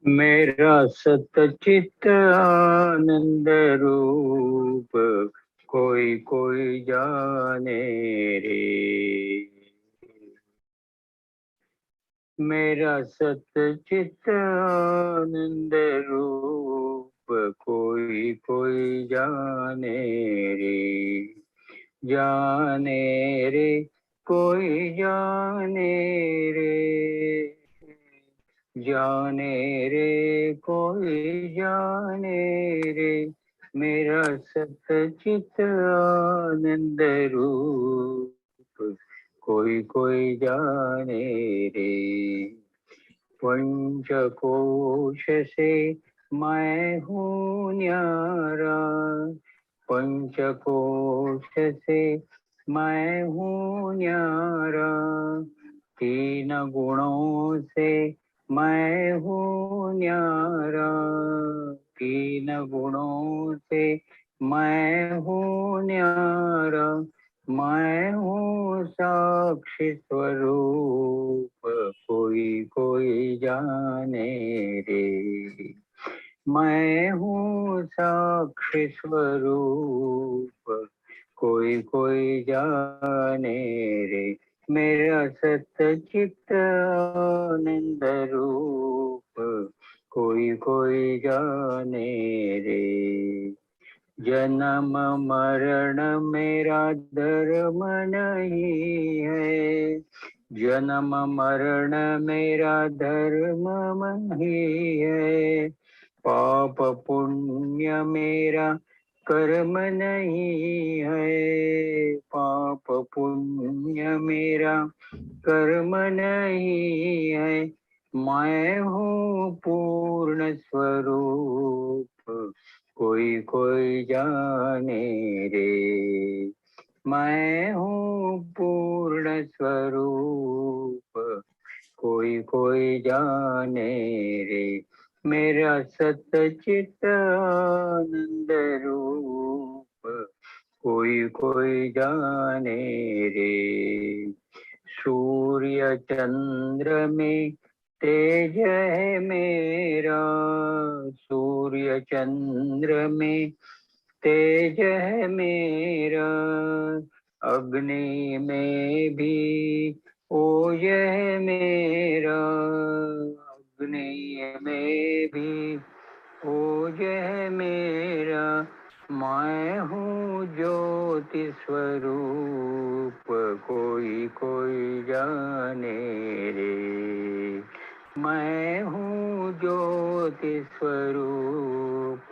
मेरा सतचित आनंद रूप कोई कोई जाने रे। मेरा सतचित आनंद रूप कोई कोई जाने रे। जाने रे कोई जाने रे। जाने रे कोई जाने रे। मेरा सतचित आनंद रूप कोई कोई जाने रे। पंचकोश से मैं हूँ न्यारा। पंचकोश से मैं हूँ न्यारा। तीन गुणों से मैं हूँ न्यारा। तीन गुणों से मैं हूँ न्यारा। मैं हूँ साक्षी स्वरूप कोई कोई जाने रे। मैं हूँ साक्षी स्वरूप कोई कोई जाने रे। मेरा सतचित आनंद रूप कोई कोई जाने रे। जन्म मरण मेरा धर्म नहीं है। जन्म मरण मेरा धर्म नहीं है। पाप पुण्य मेरा कर्म नहीं है। पाप पुण्य मेरा कर्म नहीं है। मैं हूँ पूर्ण स्वरूप कोई कोई जाने रे। मैं हूँ पूर्ण स्वरूप कोई कोई जाने रे। मेरा सतचित आनंद रूप कोई कोई जाने रे। सूर्य चंद्र में तेज है मेरा। सूर्य चंद्र में तेज है मेरा। अग्नि में भी ओज है मेरा। अग्नि में भी ओज है मेरा। मैं हूँ ज्योति स्वरूप कोई कोई जाने रे। मैं हूँ ज्योति स्वरूप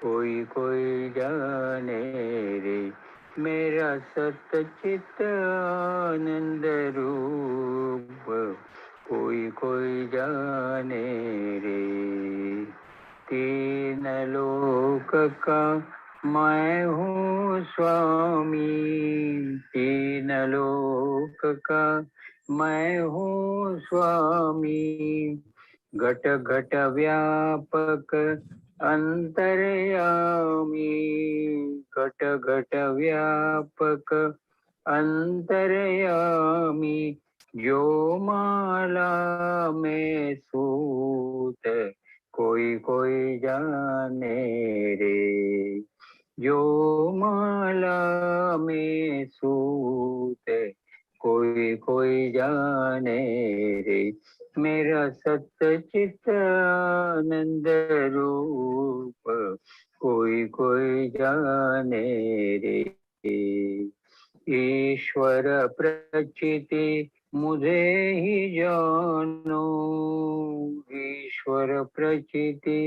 कोई कोई जाने रे। मेरा सतचित आनंद रूप कोई कोई जाने रे। तीन लोक का मैं हूँ स्वामी। तीन लोक का मैं हूँ स्वामी। घट घट व्यापक अंतर्यामी। घट घट व्यापक अंतर्यामी। जो माला में सूत कोई कोई जाने रे। जो माला में सूत कोई कोई जाने रे। मेरा सतचित आनंद रूप कोई कोई जाने रे। ईश्वर प्रचिति मुझे ही जानो। ईश्वर प्रचिति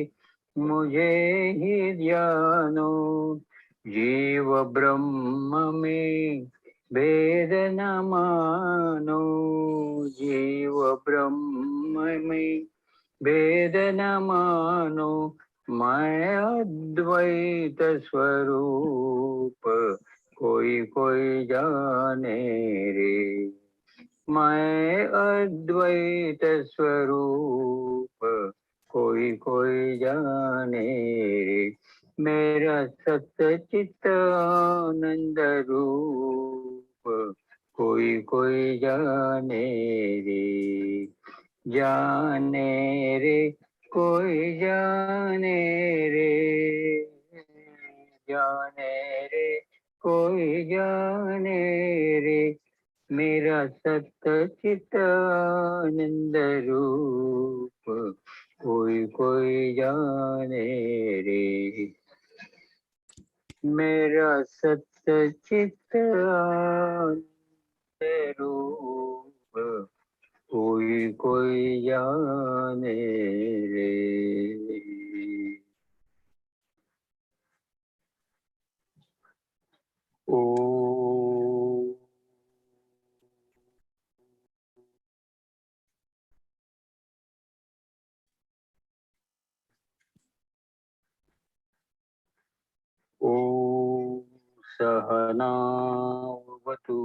मुझे ही जानो। जीव ब्रह्म में भेद न मानो। जीव ब्रह्म में भेद न मानो। मैं अद्वैत स्वरूप कोई कोई जाने रे। मैं अद्वैत स्वरूप कोई कोई जाने रे। मेरा सतचित आनंद रूप कोई कोई जाने रे। जाने रे कोई जाने रे, जाने रे, कोई जाने रे, मेरा सत्य चित आनंद रूप, कोई कोई जाने रे, मेरा सत्य चित आनंद रूप, कोई कोई जाने रे। ओ ॐ सहनावतु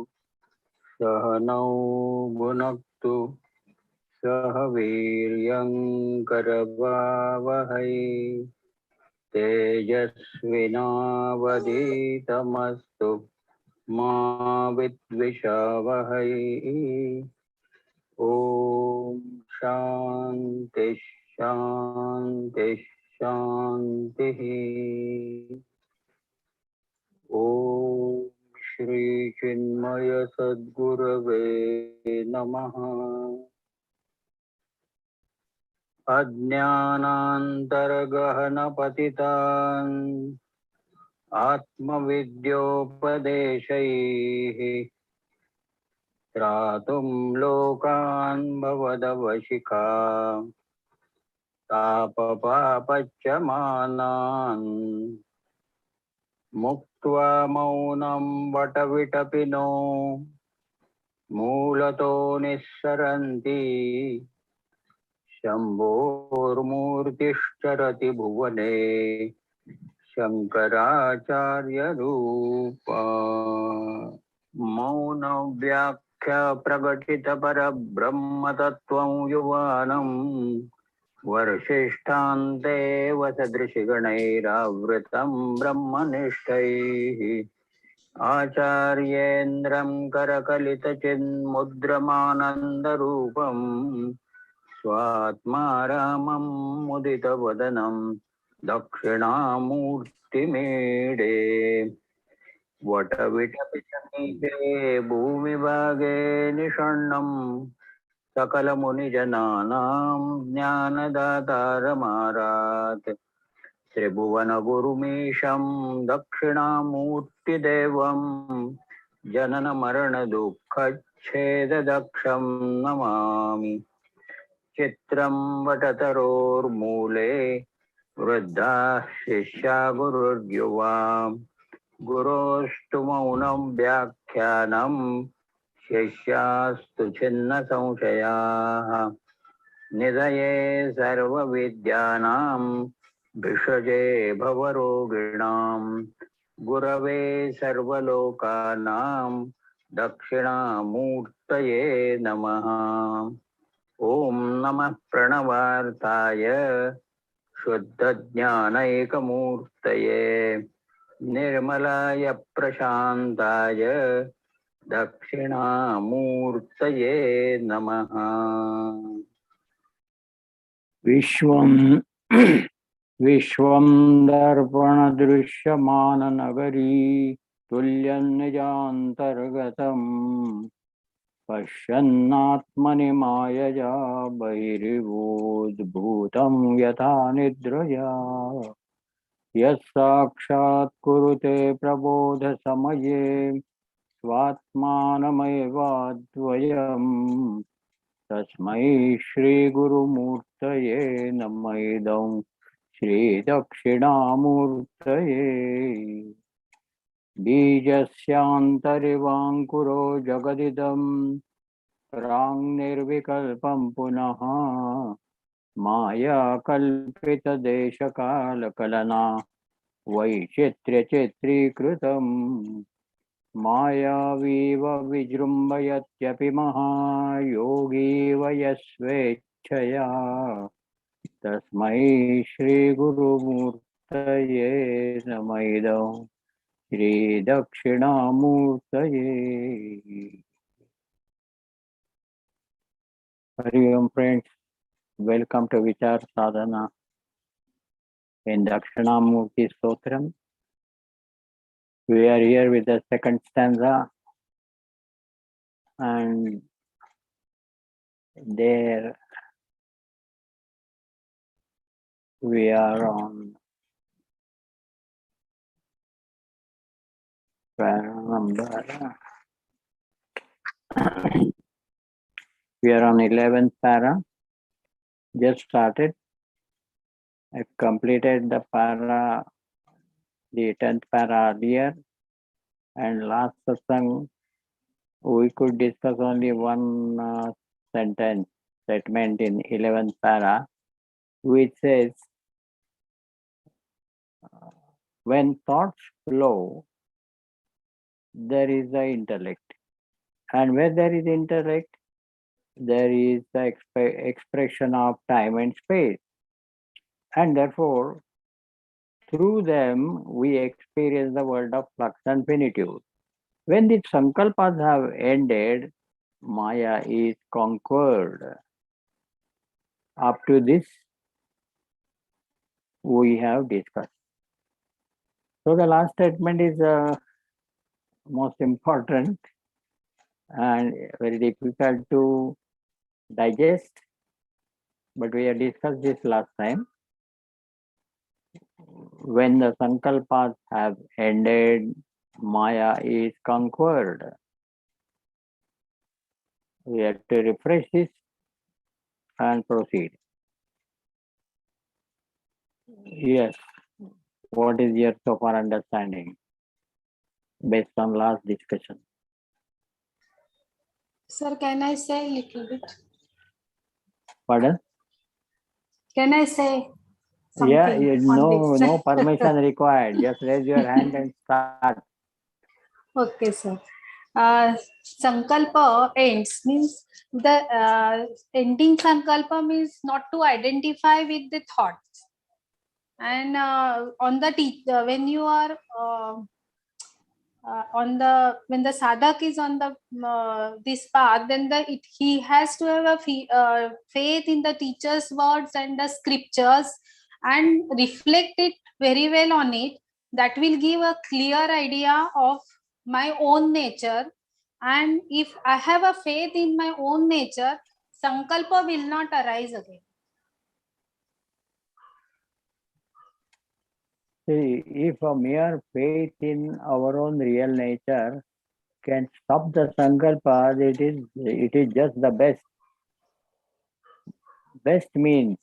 सहनौ भुनक्तु सह वीर्यङ्करवावहै तेजस्विनावधीतमस्तु मा विद्विषावहै। ॐ शान्ति शान्ति शान्तिः। ॐ श्री चिन्मय सद्गुरवे नमः। अज्ञानान्तर्गहनपतितान् आत्मविद्योपदेशैः त्रातुं लोकान् भवदवशिखा तापपापच्यमानान् मुक्त्वा मौनं वटविटपिनो मूलतो निःसरन्ति शम्भोर्मूर्तिश्चरति भुवने शङ्कराचार्यरूपा। मौनव्याख्या प्रकटितपरब्रह्मतत्त्वं युवानम् वर्षिष्ठान्तेव सदृशिगणैरावृतं ब्रह्मनिष्ठैः आचार्येन्द्रं करकलितचिन्मुद्रमानन्दरूपम् स्वात्मा रामं मुदितवदनं दक्षिणामूर्तिमीडे वटविटपितमीपे भूमिभागे निषण्णं सकलमुनिजनानां ज्ञानदातारमारात् त्रिभुवनगुरुमीशं दक्षिणामूर्तिदेवं जननमरणदुःखच्छेददक्षं नमामि। चित्रं वटतरोर्मूले वृद्धाः शिष्या गुरुर्युवा गुरोस्तु मौनं व्याख्यानं शिष्यास्तु छिन्न संशयाः निधये सर्वविद्यानां भिषजे भवरोगिणां गुरवे सर्वलोकानां दक्षिणामूर्तये नमः। ॐ नमः प्रणवार्ताय शुद्धज्ञानैकमूर्तये निर्मलाय प्रशान्ताय दक्षिणामूर्तये नमः। विश्वं दर्पणदृश्यमाननगरी तुल्यन्निजान्तर्गतम् पश्यन्नात्मनि मायया बहिर्भूतं यथा निद्रया यत्साक्षात् कुरुते प्रबोधसमये स्वात्मानमेवाद्वयम् तस्मै श्रीगुरुमूर्तये नमः इदं श्रीदक्षिणामूर्तये। बीजस्यान्तरिवाङ्कुरो जगदिदं प्राङ्निर्विकल्पं पुनः माया कल्पितदेशकालकलना वैचित्र्यचित्रीकृतम् मायावीव विजृम्भयत्यपि महायोगी वयस्वेच्छया तस्मै श्रीगुरुमूर्तये नमः इदं श्रीदक्षिणामूर्तये। हरि ओम friends, Welcome to Vichara Sadhana in Dakshinamurty Stotram. We are here with the second stanza, and there we are on para number. We are on 11th para. Just started. I completed the para, the 10th para earlier, and last satsang we could discuss only one statement in 11th para, which says, when thoughts flow, there is the intellect, and where there is intellect, there is the expression of time and space, and therefore through them we experience the world of flux and finitude. When the Sankalpas have ended, Maya is conquered. Up to this we have discussed. So the last statement is most important and very difficult to digest, but we have discussed this last time. When the Sankalpas have ended, Maya is conquered. We have to refresh this and proceed. Yes. What is your so far understanding based on last discussion? Sir, can I say a little bit? Pardon? Can I say something? Yeah, on this? no permission required. Just raise your hand and start. Okay, sir. Sankalpa ends means the ending Sankalpa means not to identify with the thoughts. And on the when you are when the sadhak is on the this path, then he has to have a faith in the teacher's words and the scriptures and reflect it very well on it. That will give a clear idea of my own nature, and if I have a faith in my own nature, sankalpa will not arise again. See, if a mere faith in our own real nature can stop the sankalpa, it is just the best. Best means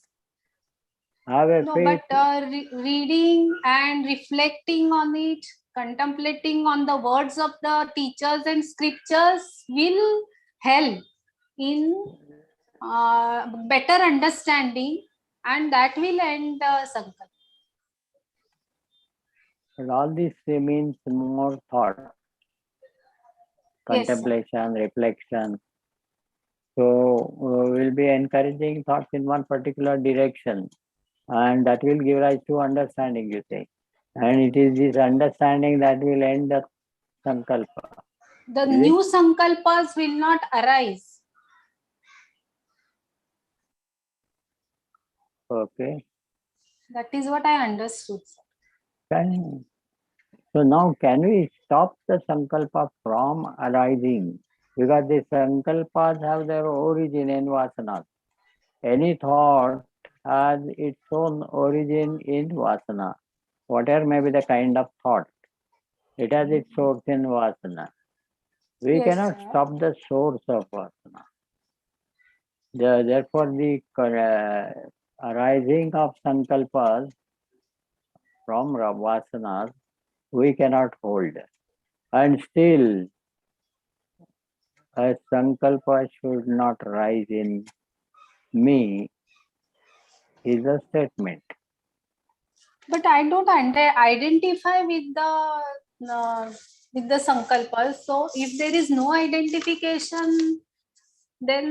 have a No, faith. but reading and reflecting on it, contemplating on the words of the teachers and scriptures will help in better understanding, and that will end the sankalpa. And all this means more thought, contemplation, reflection. So we'll be encouraging thoughts in one particular direction, and that will give rise to understanding, you say. And it is this understanding that will end the sankalpa. The new sankalpas will not arise. Okay. That is what I understood. So now can we stop the sankalpa from arising? Because the sankalpas have their origin in vasanas. Any thought has its own origin in vasana. Whatever may be the kind of thought, it has its source in vasana. We cannot stop the source of vasana. Therefore, the arising of sankalpas from vasanas we cannot hold. And still, a sankalpa should not rise in me is a statement. But I don't identify with the sankalpas. So if there is no identification, then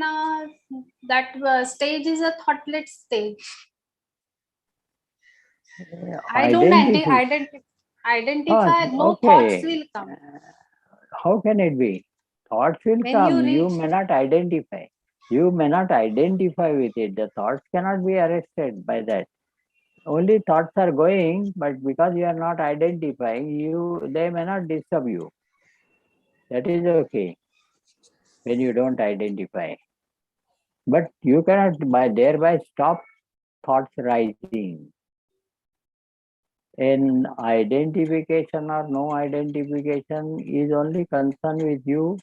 that stage is a thoughtless stage. I don't identify. No thoughts will come. How can it be? Thoughts will come. You may not identify. You may not identify with it. The thoughts cannot be arrested by that. Only thoughts are going, but because you are not identifying, they may not disturb you. That is okay when you don't identify. But you cannot thereby stop thoughts rising. In identification or no identification is only concerned with you.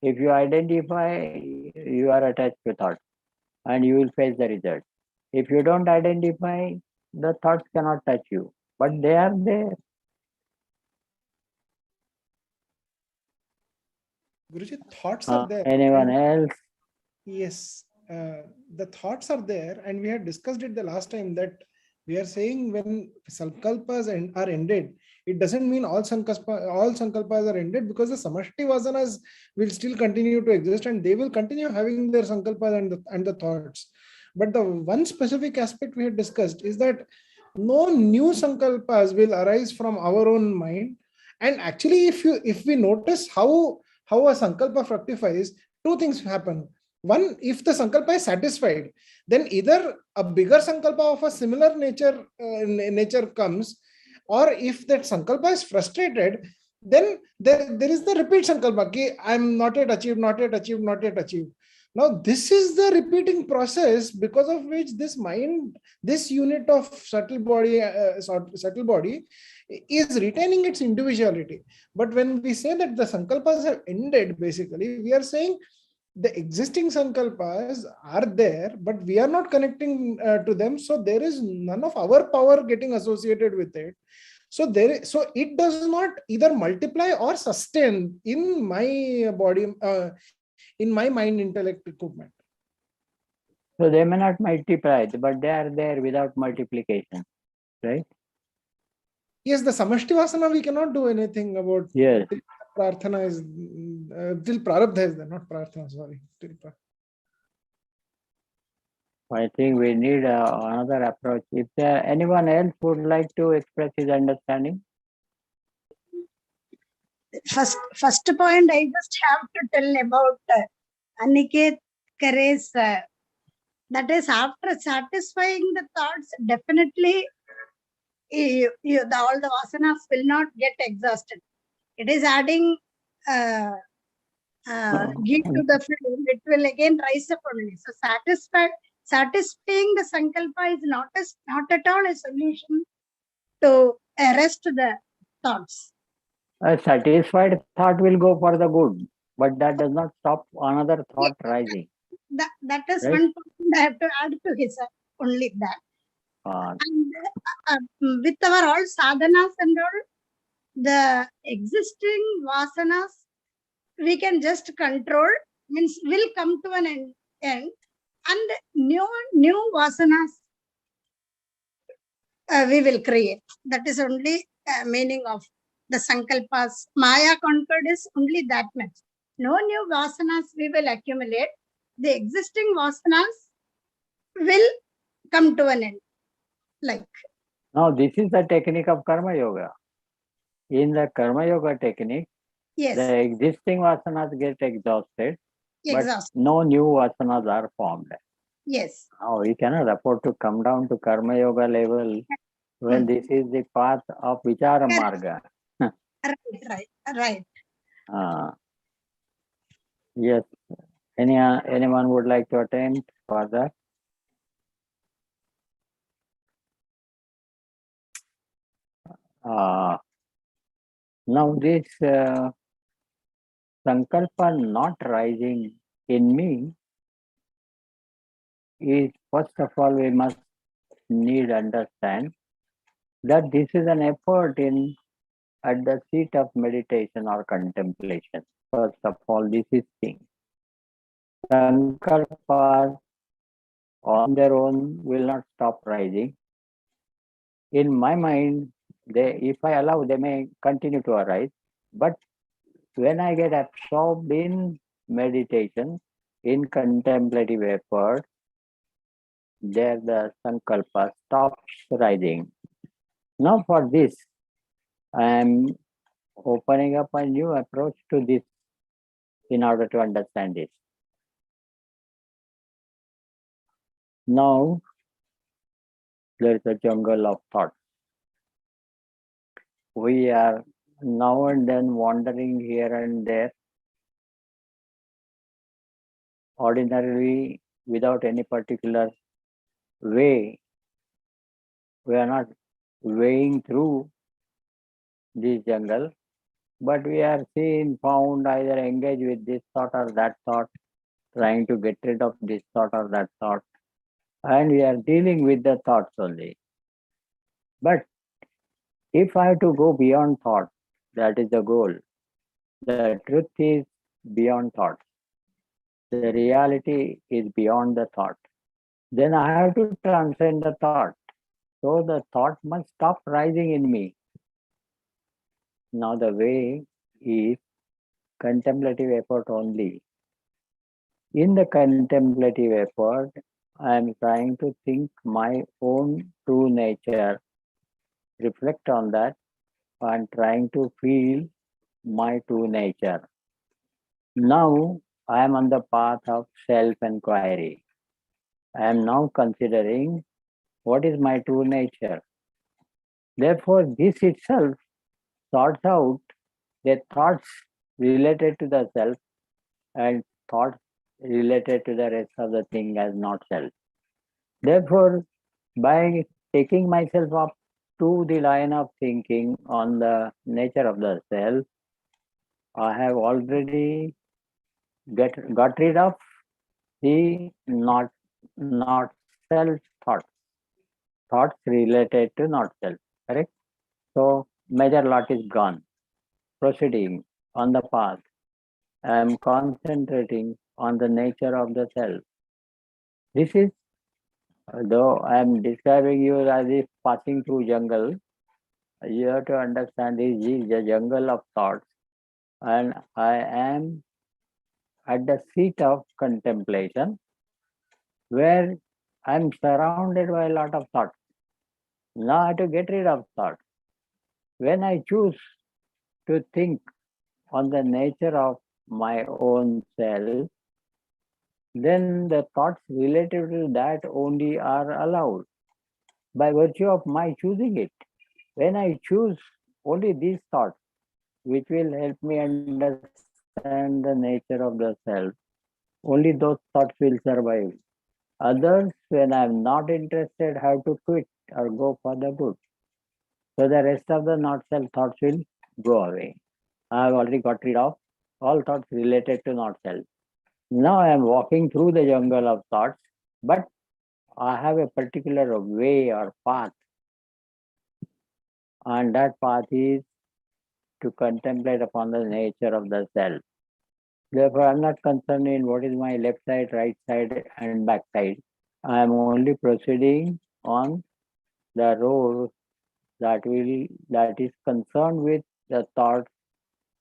If you identify, you are attached to thoughts and you will face the result. If you don't identify, the thoughts cannot touch you, but they are there. Guruji, thoughts are there. Anyone else? Yes, the thoughts are there, and we had discussed it the last time that we are saying when sankalpas are ended, it doesn't mean all sankalpas are ended, because the samashti vasanas will still continue to exist and they will continue having their sankalpas and the thoughts. But the one specific aspect we had discussed is that no new sankalpas will arise from our own mind. And actually, if we notice how a sankalpa fructifies, two things happen. One, if the sankalpa is satisfied, then either a bigger sankalpa of a similar nature comes, or if that sankalpa is frustrated, then there is the repeat sankalpa, ki I'm not yet achieved, not yet achieved, not yet achieved. Now this is the repeating process because of which this mind, this unit of subtle body is retaining its individuality. But when we say that the sankalpas have ended, basically we are saying the existing sankalpas are there, but we are not connecting to them. So there is none of our power getting associated with it. So it does not either multiply or sustain in my body, in my mind intellect equipment. So they may not multiply, but they are there without multiplication, right? Yes, the samashti vasana we cannot do anything about. Yes. Prarthana is till prarabdha is there, not prarthana, sorry. I think we need another approach. If there anyone else would like to express his understanding? First point I just have to tell about Aniket Kare's, that is, after satisfying the thoughts, definitely all the vasanas will not get exhausted. It is adding ghee to the flame, it will again rise up only. So satisfying the sankalpa is not at all a solution to arrest the thoughts. A satisfied thought will go for the good, but that does not stop another thought rising. That is right? one point I have to add to his only that. And with our all sadhanas and all, the existing vasanas we can just control, means will come to an end, and new vasanas we will create. That is only meaning of the sankalpas. Maya conquered is only that much. No new vasanas we will accumulate. The existing vasanas will come to an end. Like now, this is the technique of karma yoga. In the karma yoga technique, yes, the existing vasanas get exhausted, but no new vasanas are formed. Yes. Now we cannot afford to come down to karma yoga level when this is the path of Vichara Marga. Right. Yes. Anyone would like to attempt for that? Now this sankalpa not rising in me is, first of all, we must understand that this is an effort at the seat of meditation or contemplation. First of all, this is thing. Sankalpas on their own will not stop rising. In my mind, if I allow, they may continue to arise. But when I get absorbed in meditation, in contemplative effort, there the sankalpa stops rising. Now for this, I am opening up a new approach to this in order to understand this. Now there is a jungle of thoughts. We are now and then wandering here and there, ordinarily without any particular way. We are not weighing through this jungle, but we are seen, found, either engaged with this thought or that thought, trying to get rid of this thought or that thought, and we are dealing with the thoughts only. But if I have to go beyond thought, that is the goal. The truth is beyond thought. The reality is beyond the thought. Then I have to transcend the thought. So the thought must stop rising in me. Now the way is contemplative effort only. In the contemplative effort, I am trying to think my own true nature, reflect on that, and trying to feel my true nature. Now I am on the path of self-inquiry. I am now considering what is my true nature. Therefore, this itself sorts out the thoughts related to the self and thoughts related to the rest of the thing as not self. Therefore, by taking myself up to the line of thinking on the nature of the self, I have already got rid of the not self thoughts related to not self. Correct? So major lot is gone. Proceeding on the path, I am concentrating on the nature of the self. This is, though I am describing you as if passing through jungle, you have to understand this is the jungle of thoughts, and I am at the seat of contemplation, where I am surrounded by a lot of thoughts. Now I have to get rid of thoughts. When I choose to think on the nature of my own self, then the thoughts related to that only are allowed by virtue of my choosing it. When I choose only these thoughts, which will help me understand the nature of the self, only those thoughts will survive. Others, when I am not interested, have to quit or go for the good. So the rest of the not self thoughts will go away. I have already got rid of all thoughts related to not self. Now I am walking through the jungle of thoughts, but I have a particular way or path, and that path is to contemplate upon the nature of the self. Therefore, I am not concerned in what is my left side, right side, and back side. I am only proceeding on the road that is concerned with the thoughts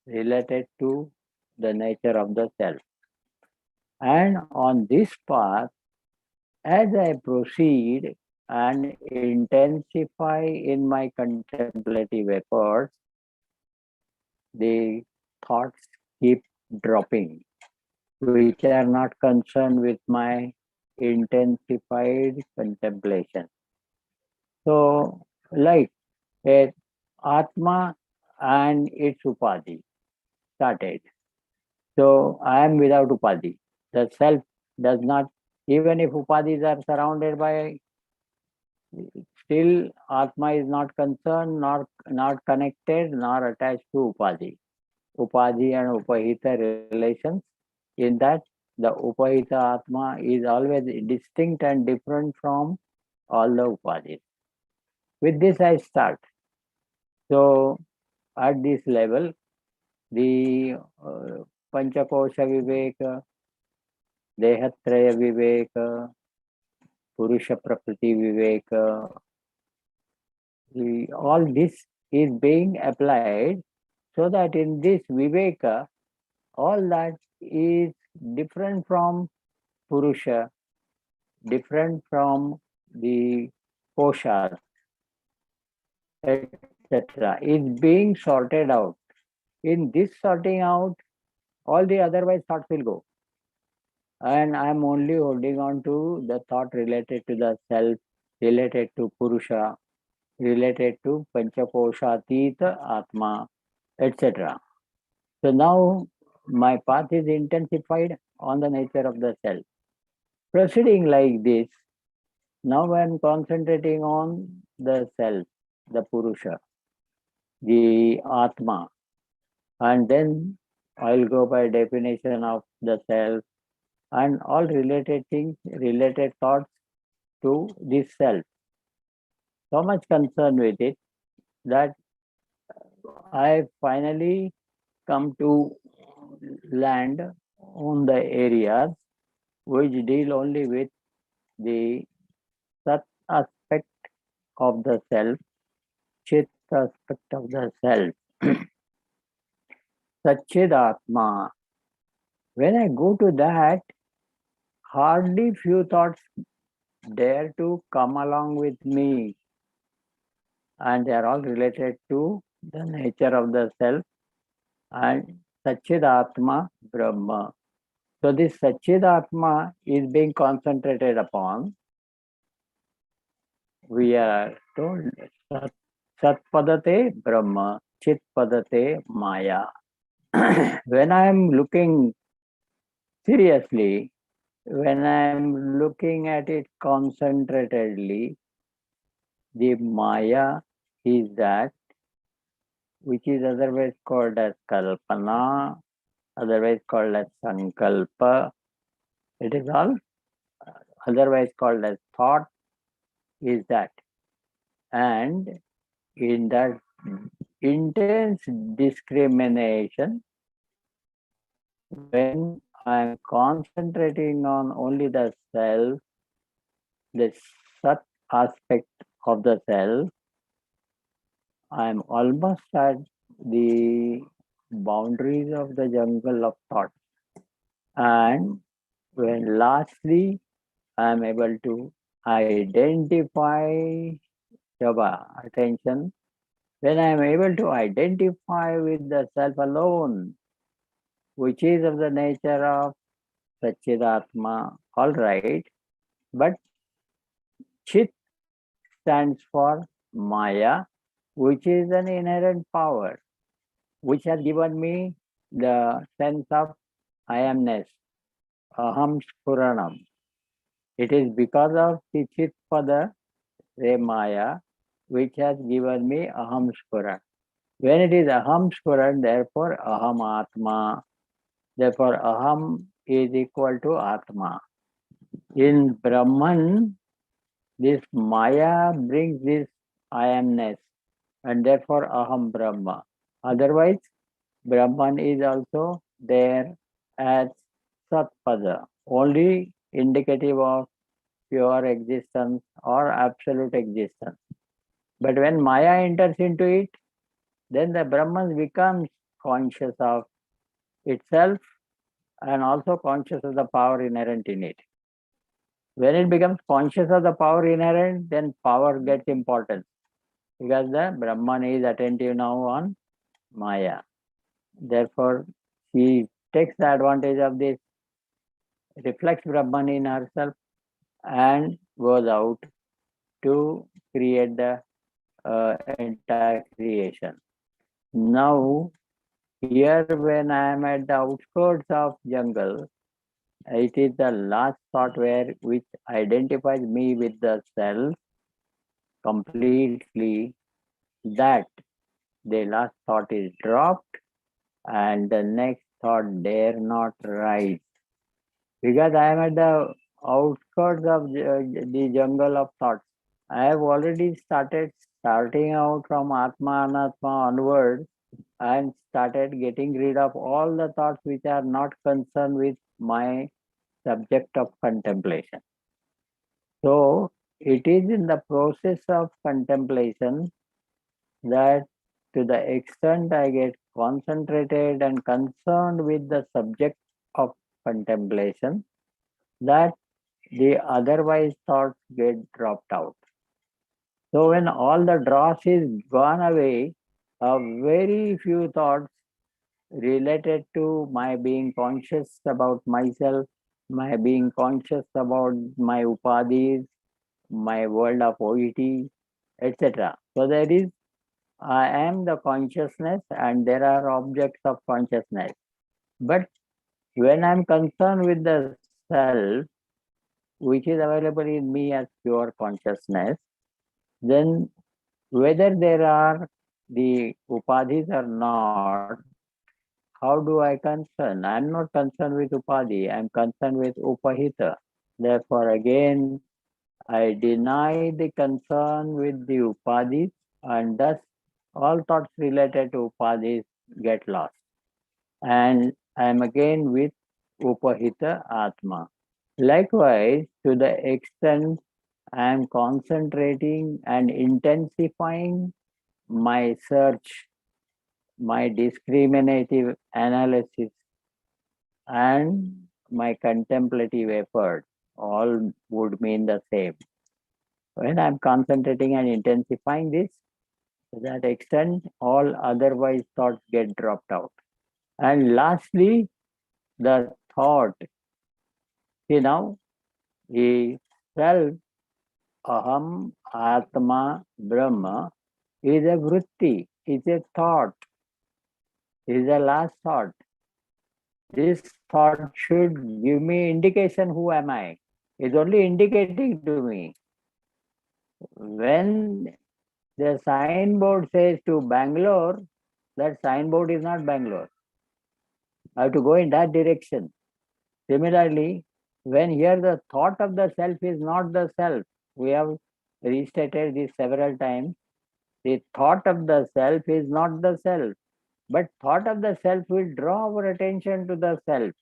related to the nature of the self. And on this path, as I proceed and intensify in my contemplative efforts, the thoughts keep dropping, which are not concerned with my intensified contemplation. So, like a Atma and its Upadhi started. So, I am without Upadhi. The self does not, even if Upadhis are surrounded by, still Atma is not concerned, nor not connected, nor attached to Upadhi. Upadhi and Upahita relations, in that the Upahita Atma is always distinct and different from all the Upadhis. With this I start. So at this level, the Panchakosha Viveka, Dehatraya Viveka, Purusha Prakriti Viveka, all this is being applied so that in this Viveka, all that is different from Purusha, different from the Koshas, etc., is being sorted out. In this sorting out, all the otherwise thoughts will go. and I'm only holding on to the thought related to the self, related to Purusha, related to Panchakoshatita Atma, etc. So now my path is intensified on the nature of the self. Proceeding like this, now I'm concentrating on the self, the Purusha, the Atma, and then I'll go by definition of the self and all related things, related thoughts to this self. So much concern with it that I finally come to land on the areas which deal only with the Sat aspect of the self, Chit aspect of the self, Satchidatma. When I go to that, hardly few thoughts dare to come along with me, and they are all related to the nature of the self and Satchidatma Brahma. So this Satchidatma is being concentrated upon. We are told Satpadate Brahma, Chitpadate Maya. When I am looking seriously, when I am looking at it concentratedly, the Maya is that which is otherwise called as Kalpana, otherwise called as Sankalpa. It is all otherwise called as thought, is that. And in that intense discrimination, when I'm concentrating on only the self, the Sat aspect of the self, I'm almost at the boundaries of the jungle of thought. And when lastly I'm able to identify, Shobha, attention, when I'm able to identify with the self alone, which is of the nature of Satchidatma, all right, but Chit stands for Maya, which is an inherent power, which has given me the sense of I amness, aham spuranam. It is because of the Chit Pada, Maya, which has given me aham spuran. When it is aham spuran, therefore aham atma, therefore aham is equal to atma. In Brahman, this Maya brings this I amness, and therefore aham Brahma. Otherwise, Brahman is also there as Satpada, only indicative of pure existence or absolute existence. But when Maya enters into it, then the Brahman becomes conscious of itself and also conscious of the power inherent in it. When it becomes conscious of the power inherent, then power gets importance because the Brahman is attentive now on Maya. Therefore, she takes the advantage of this, reflects Brahman in herself, and goes out to create the entire creation. Now, here when I am at the outskirts of jungle, it is the last thought which identifies me with the self completely, that the last thought is dropped and the next thought dare not rise. Because I am at the outskirts of the jungle of thoughts. I have already starting out from Atma Anatma onwards and started getting rid of all the thoughts which are not concerned with my subject of contemplation. So it is in the process of contemplation that to the extent I get concentrated and concerned with the subject of contemplation, that the otherwise thoughts get dropped out. So when all the dross is gone away, a very few thoughts related to my being conscious about myself my being conscious about my upadhis, my world of OET, etc. So there is, I am the consciousness and there are objects of consciousness. But when I'm concerned with the self, which is available in me as pure consciousness, then whether there are the upadhis or not, how do I concern? I'm not concerned with upadhi, I'm concerned with upahita. Therefore, again, I deny the concern with the upadhis, and thus all thoughts related to upadhis get lost. And I am again with upahita atma. Likewise, to the extent I am concentrating and intensifying my search, my discriminative analysis, and my contemplative effort, all would mean the same. When I'm concentrating and intensifying this, to that extent, all otherwise thoughts get dropped out. And lastly, the thought. See now, the self, aham, atma, brahma, is a vritti, is a thought, is a last thought. This thought should give me indication who am I. It's only indicating to me. When the signboard says to Bangalore, that signboard is not Bangalore. I have to go in that direction. Similarly, when here the thought of the self is not the self, we have restated this several times. The thought of the self is not the self, but thought of the self will draw our attention to the self.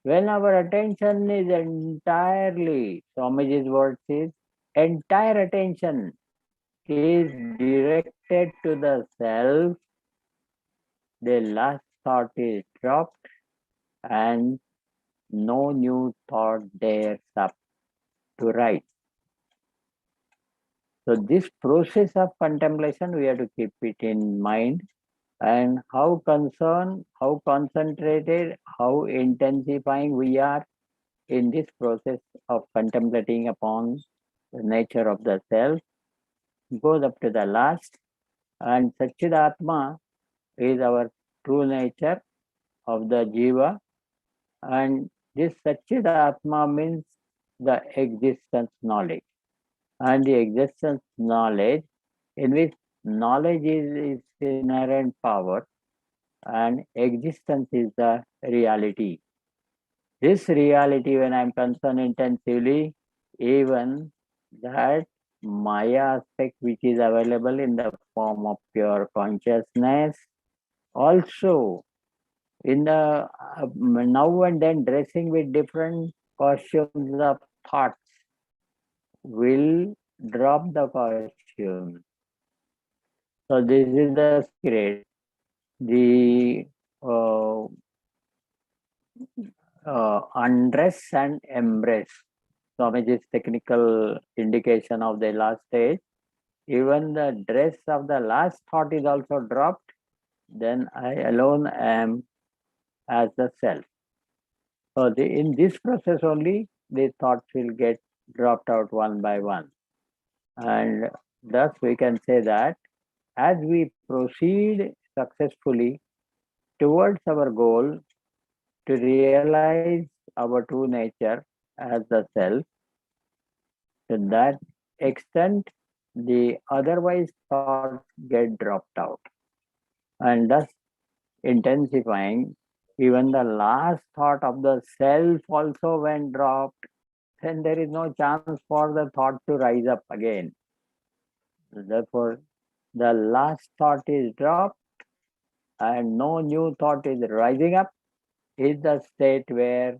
When our attention is entirely, Swamiji's word says, entire attention is directed to the self, the last thought is dropped and no new thought dares up to rise. So this process of contemplation, we have to keep it in mind, and how concerned, how concentrated, how intensifying we are in this process of contemplating upon the nature of the self goes up to the last, and Satchidatma is our true nature of the Jiva, and this Satchidatma means the existence knowledge, and the existence knowledge in which knowledge is its inherent power and existence is the reality. This reality, when I'm concerned intensively, even that Maya aspect which is available in the form of pure consciousness, also in the now and then dressing with different costumes of thoughts, will drop the costume. So this is the secret. The undress and embrace. Swamiji's technical indication of the last stage. Even the dress of the last thought is also dropped, then I alone am as the self. So in this process only, the thoughts will get dropped out one by one. And thus we can say that as we proceed successfully towards our goal to realize our true nature as the self, to that extent, the otherwise thoughts get dropped out. And thus intensifying, even the last thought of the self also when dropped, then there is no chance for the thought to rise up again. Therefore, the last thought is dropped and no new thought is rising up, is the state where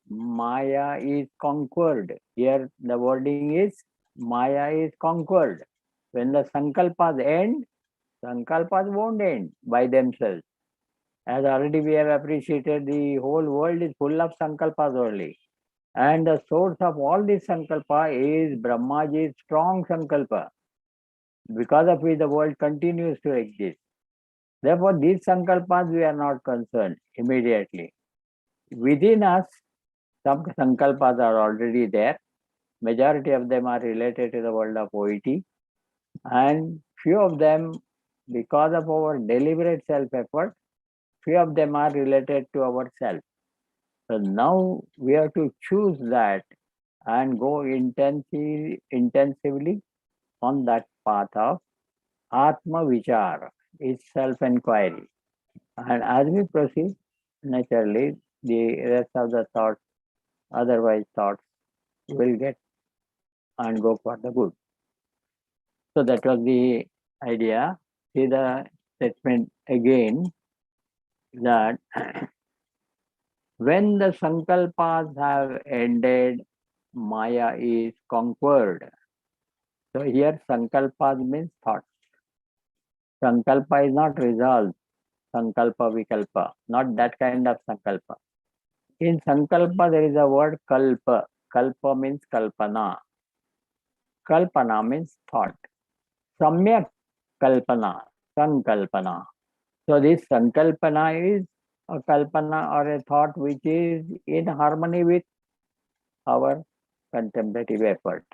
Maya is conquered. Here the wording is Maya is conquered. When the Sankalpas end, Sankalpas won't end by themselves. As already we have appreciated, the whole world is full of Sankalpas only. And the source of all this Sankalpa is Brahmaji's strong Sankalpa, because of which the world continues to exist. Therefore, these Sankalpas we are not concerned immediately. Within us, Some sankalpas are already there. Majority of them are related to the world of OET. And few of them, because of our deliberate self-effort, few of them are related to ourself. So now we have to choose that and go intensively on that path of Atma Vichara, is self-inquiry. And as we proceed, naturally, the rest of the thoughts, otherwise thoughts, will get and go for the good. So that was the idea. See the statement again that when the sankalpas have ended, Maya is conquered. So here sankalpas means thoughts. Sankalpa is not resolved. Sankalpa vikalpa, not that kind of sankalpa. In sankalpa there is a word kalpa. Kalpa means kalpana. Kalpana means thought. Samyak kalpana, sankalpana. So this sankalpana is a kalpana or a thought which is in harmony with our contemplative effort.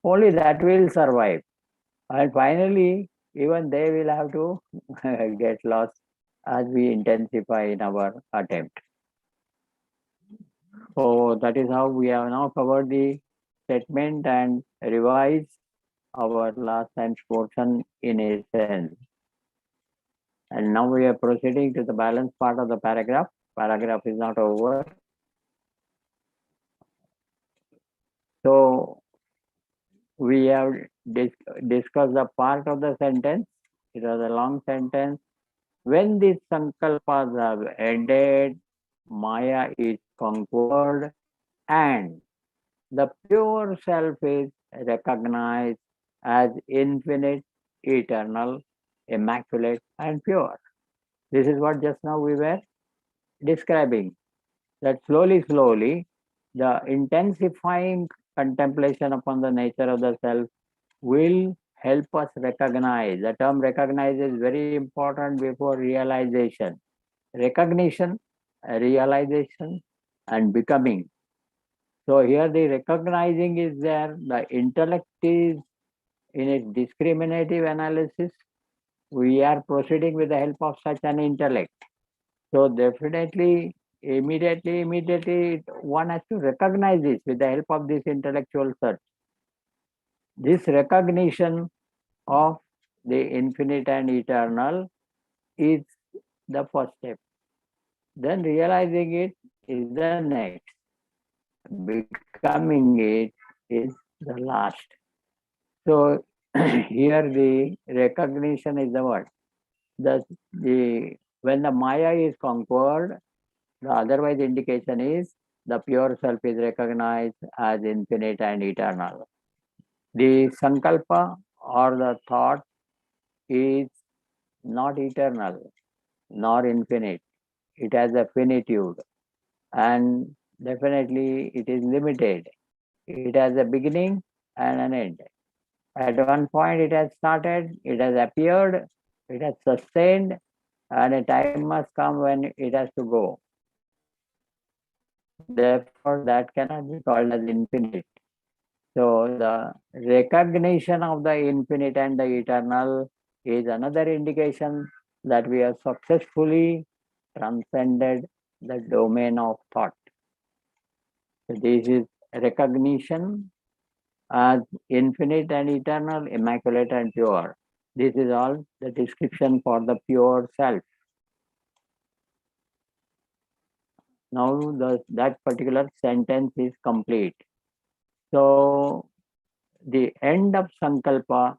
Only that will survive. And finally, even they will have to get lost as we intensify in our attempt. So that is how we have now covered the statement and revised our last time's portion in a sense. And now we are proceeding to the balance part of the paragraph. Paragraph is not over. So we have discussed the part of the sentence. It was a long sentence. When these sankalpas have ended, Maya is conquered and the pure self is recognized as infinite, eternal, immaculate, and pure. This is what just now we were describing. That slowly, the intensifying contemplation upon the nature of the self will help us recognize. The term recognize is very important before realization. Recognition, realization, and becoming. So here the recognizing is there, the intellect is in its discriminative analysis. We are proceeding with the help of such an intellect. So definitely, immediately, one has to recognize this with the help of this intellectual search. This recognition of the infinite and eternal is the first step. Then realizing it is the next. Becoming it is the last. So here the recognition is the word. When the Maya is conquered, the otherwise indication is the pure self is recognized as infinite and eternal. The sankalpa or the thought is not eternal nor infinite. It has a finitude and definitely it is limited. It has a beginning and an end. At one point it has started, it has appeared, it has sustained, and a time must come when it has to go. Therefore, that cannot be called as infinite. So the recognition of the infinite and the eternal is another indication that we have successfully transcended the domain of thought. So this is recognition as infinite and eternal, immaculate and pure. This is all the description for the pure self. Now that particular sentence is complete. So the end of Sankalpa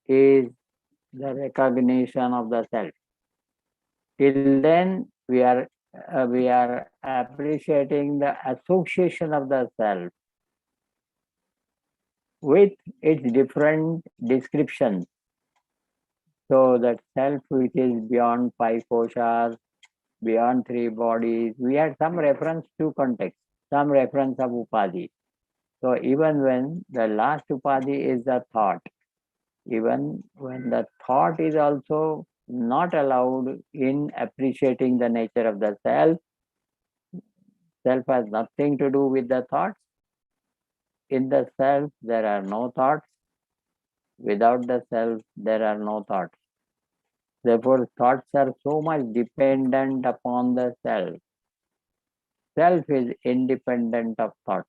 is the recognition of the self. Till then, we are appreciating the association of the self with its different descriptions. So that self which is beyond 5 koshas, beyond 3 bodies, we had some reference to context, some reference of upadhi. So even when the last upadhi is the thought, even when the thought is also not allowed in appreciating the nature of the self, self has nothing to do with the thoughts. In the self, there are no thoughts. Without the self, there are no thoughts. Therefore, thoughts are so much dependent upon the self. Self is independent of thought,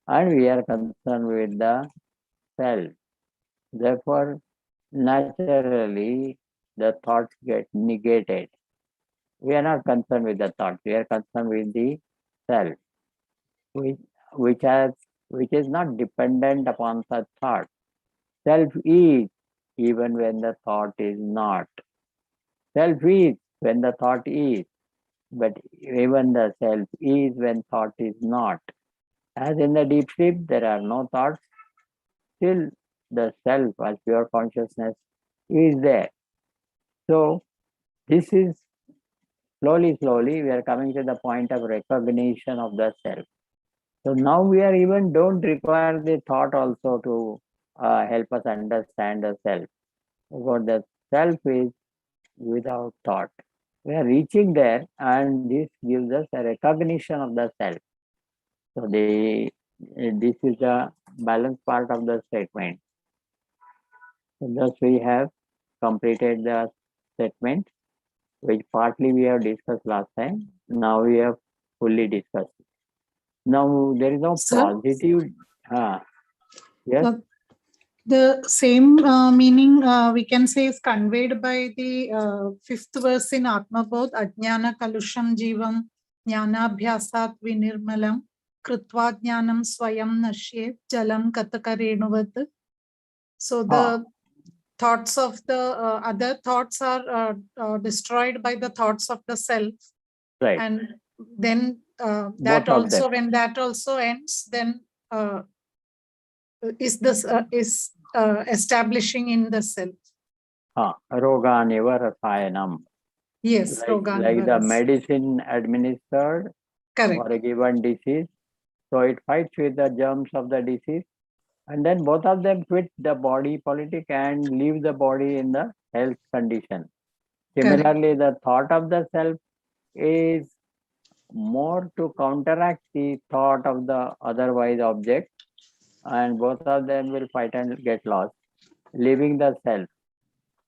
and we are concerned with the self. Therefore, naturally, the thoughts get negated. We are not concerned with the thoughts. We are concerned with the self, which, which has which is not dependent upon such thought. Self is even when the thought is not. Self is when the thought is, but even the self is when thought is not. As in the deep sleep, there are no thoughts. Still, the self as pure consciousness is there. So, this is slowly, we are coming to the point of recognition of the self. So now we are even don't require the thought also to help us understand the self. Because the self is without thought. We are reaching there, and this gives us a recognition of the self. So this is the balanced part of the statement. So thus we have completed the statement, which partly we have discussed last time. Now we have fully discussed. Now there is no Sir? positive. Yes. The same meaning we can say is conveyed by the fifth verse in Atmabodh, Ajnana Kalusham Jivam Jnanabhyasat Vinirmalam Krutva Jnanam Swayam Nashyet Jalam Katakarenuvat. So the thoughts of the other thoughts are destroyed by the thoughts of the self. Right. And then Both of them. when that also ends, then is this establishing in the self. Roga never rasayanam. Yes, like the medicine administered correct. for a given disease. So it fights with the germs of the disease, and then both of them quit the body politic and leave the body in the health condition. Similarly, the thought of the self is more to counteract the thought of the otherwise object, and both of them will fight and get lost, leaving the self.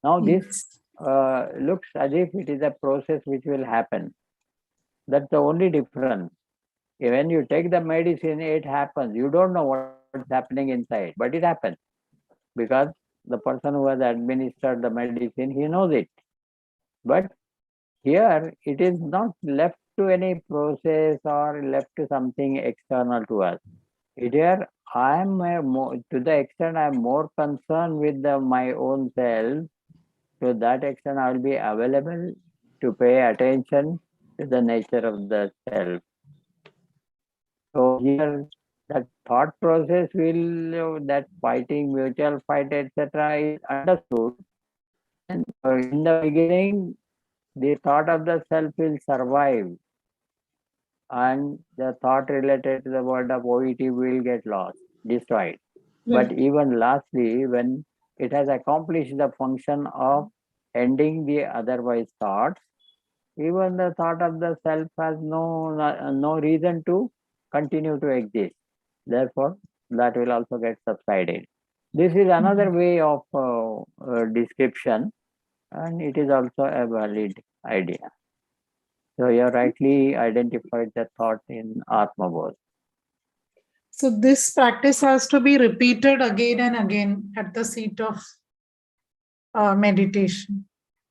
Now this looks as if it is a process which will happen. That's the only difference. When you take the medicine, it happens. You don't know what's happening inside, but it happens. Because the person who has administered the medicine, he knows it. But here, it is not left to any process or left to something external to us. Here, I am to the extent I am more concerned with my own self. To that extent, I will be available to pay attention to the nature of the self. So here, that thought process will, that fighting, mutual fight, etc., is understood. And in the beginning, the thought of the self will survive, and the thought related to the word of OET will get lost, destroyed. But even lastly, when it has accomplished the function of ending the otherwise thoughts, even the thought of the self has no reason to continue to exist. Therefore, that will also get subsided. This is another way of description, and it is also a valid idea. So you have rightly identified the thought in Atmabodh. So this practice has to be repeated again and again at the seat of meditation.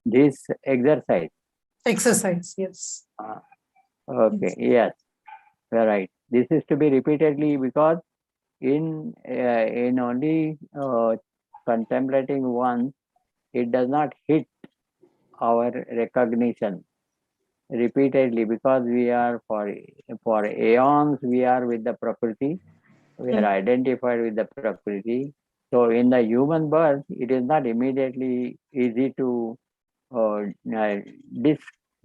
This exercise. Exercise, yes. Okay, yes, you are right. This is to be repeatedly, because in only contemplating once, it does not hit our recognition repeatedly, because we are for aeons we are with the Prakriti, we are identified with the Prakriti. So in the human birth, it is not immediately easy to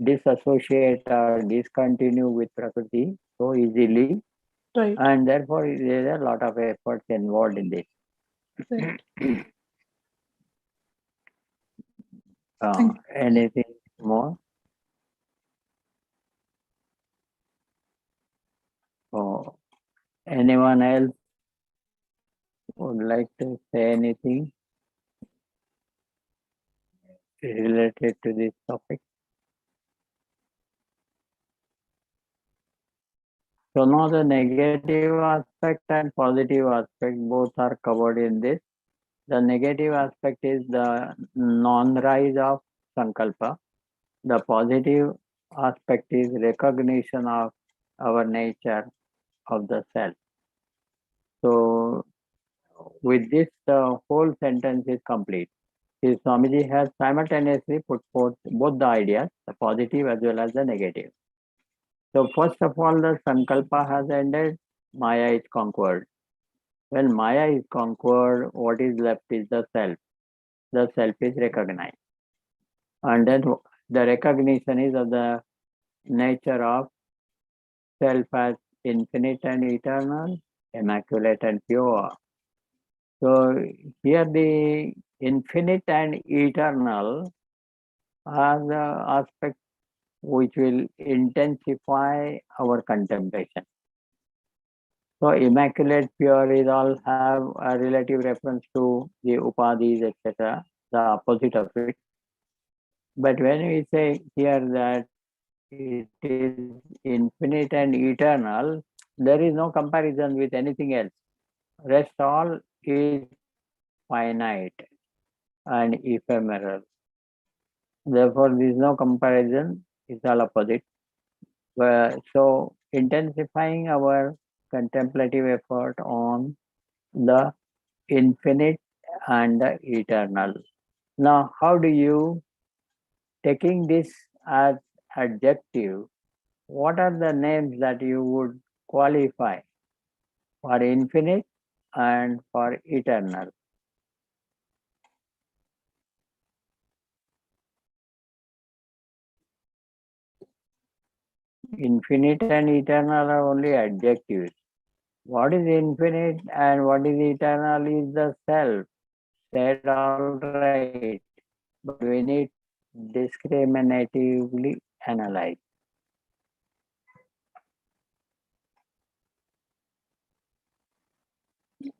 disassociate or discontinue with Prakriti so easily. Right. And therefore there is a lot of efforts involved in this. Right. Anything more? Anyone else would like to say anything related to this topic? So now the negative aspect and positive aspect both are covered in this. The negative aspect is the non-rise of Sankalpa. The positive aspect is recognition of our nature of the self. So with this, the whole sentence is complete. His Swamiji has simultaneously put forth both the ideas, the positive as well as the negative. So first of all, the Sankalpa has ended, Maya is conquered. When Maya is conquered, what is left is the self. The self is recognized. And then the recognition is of the nature of self as infinite and eternal, immaculate and pure. So here the infinite and eternal are the aspects which will intensify our contemplation. So immaculate, pure is all have a relative reference to the upadhis, etc., the opposite of it. But when we say here that it is infinite and eternal, there is no comparison with anything else. Rest all is finite and ephemeral. Therefore, there is no comparison, it's all opposite. So, intensifying our contemplative effort on the infinite and the eternal. Now, how do you, taking this as adjective, what are the names that you would qualify for infinite and for eternal? Infinite and eternal are only adjectives. What is infinite and what is eternal is the self. Said all right, but we need discriminatively analyze.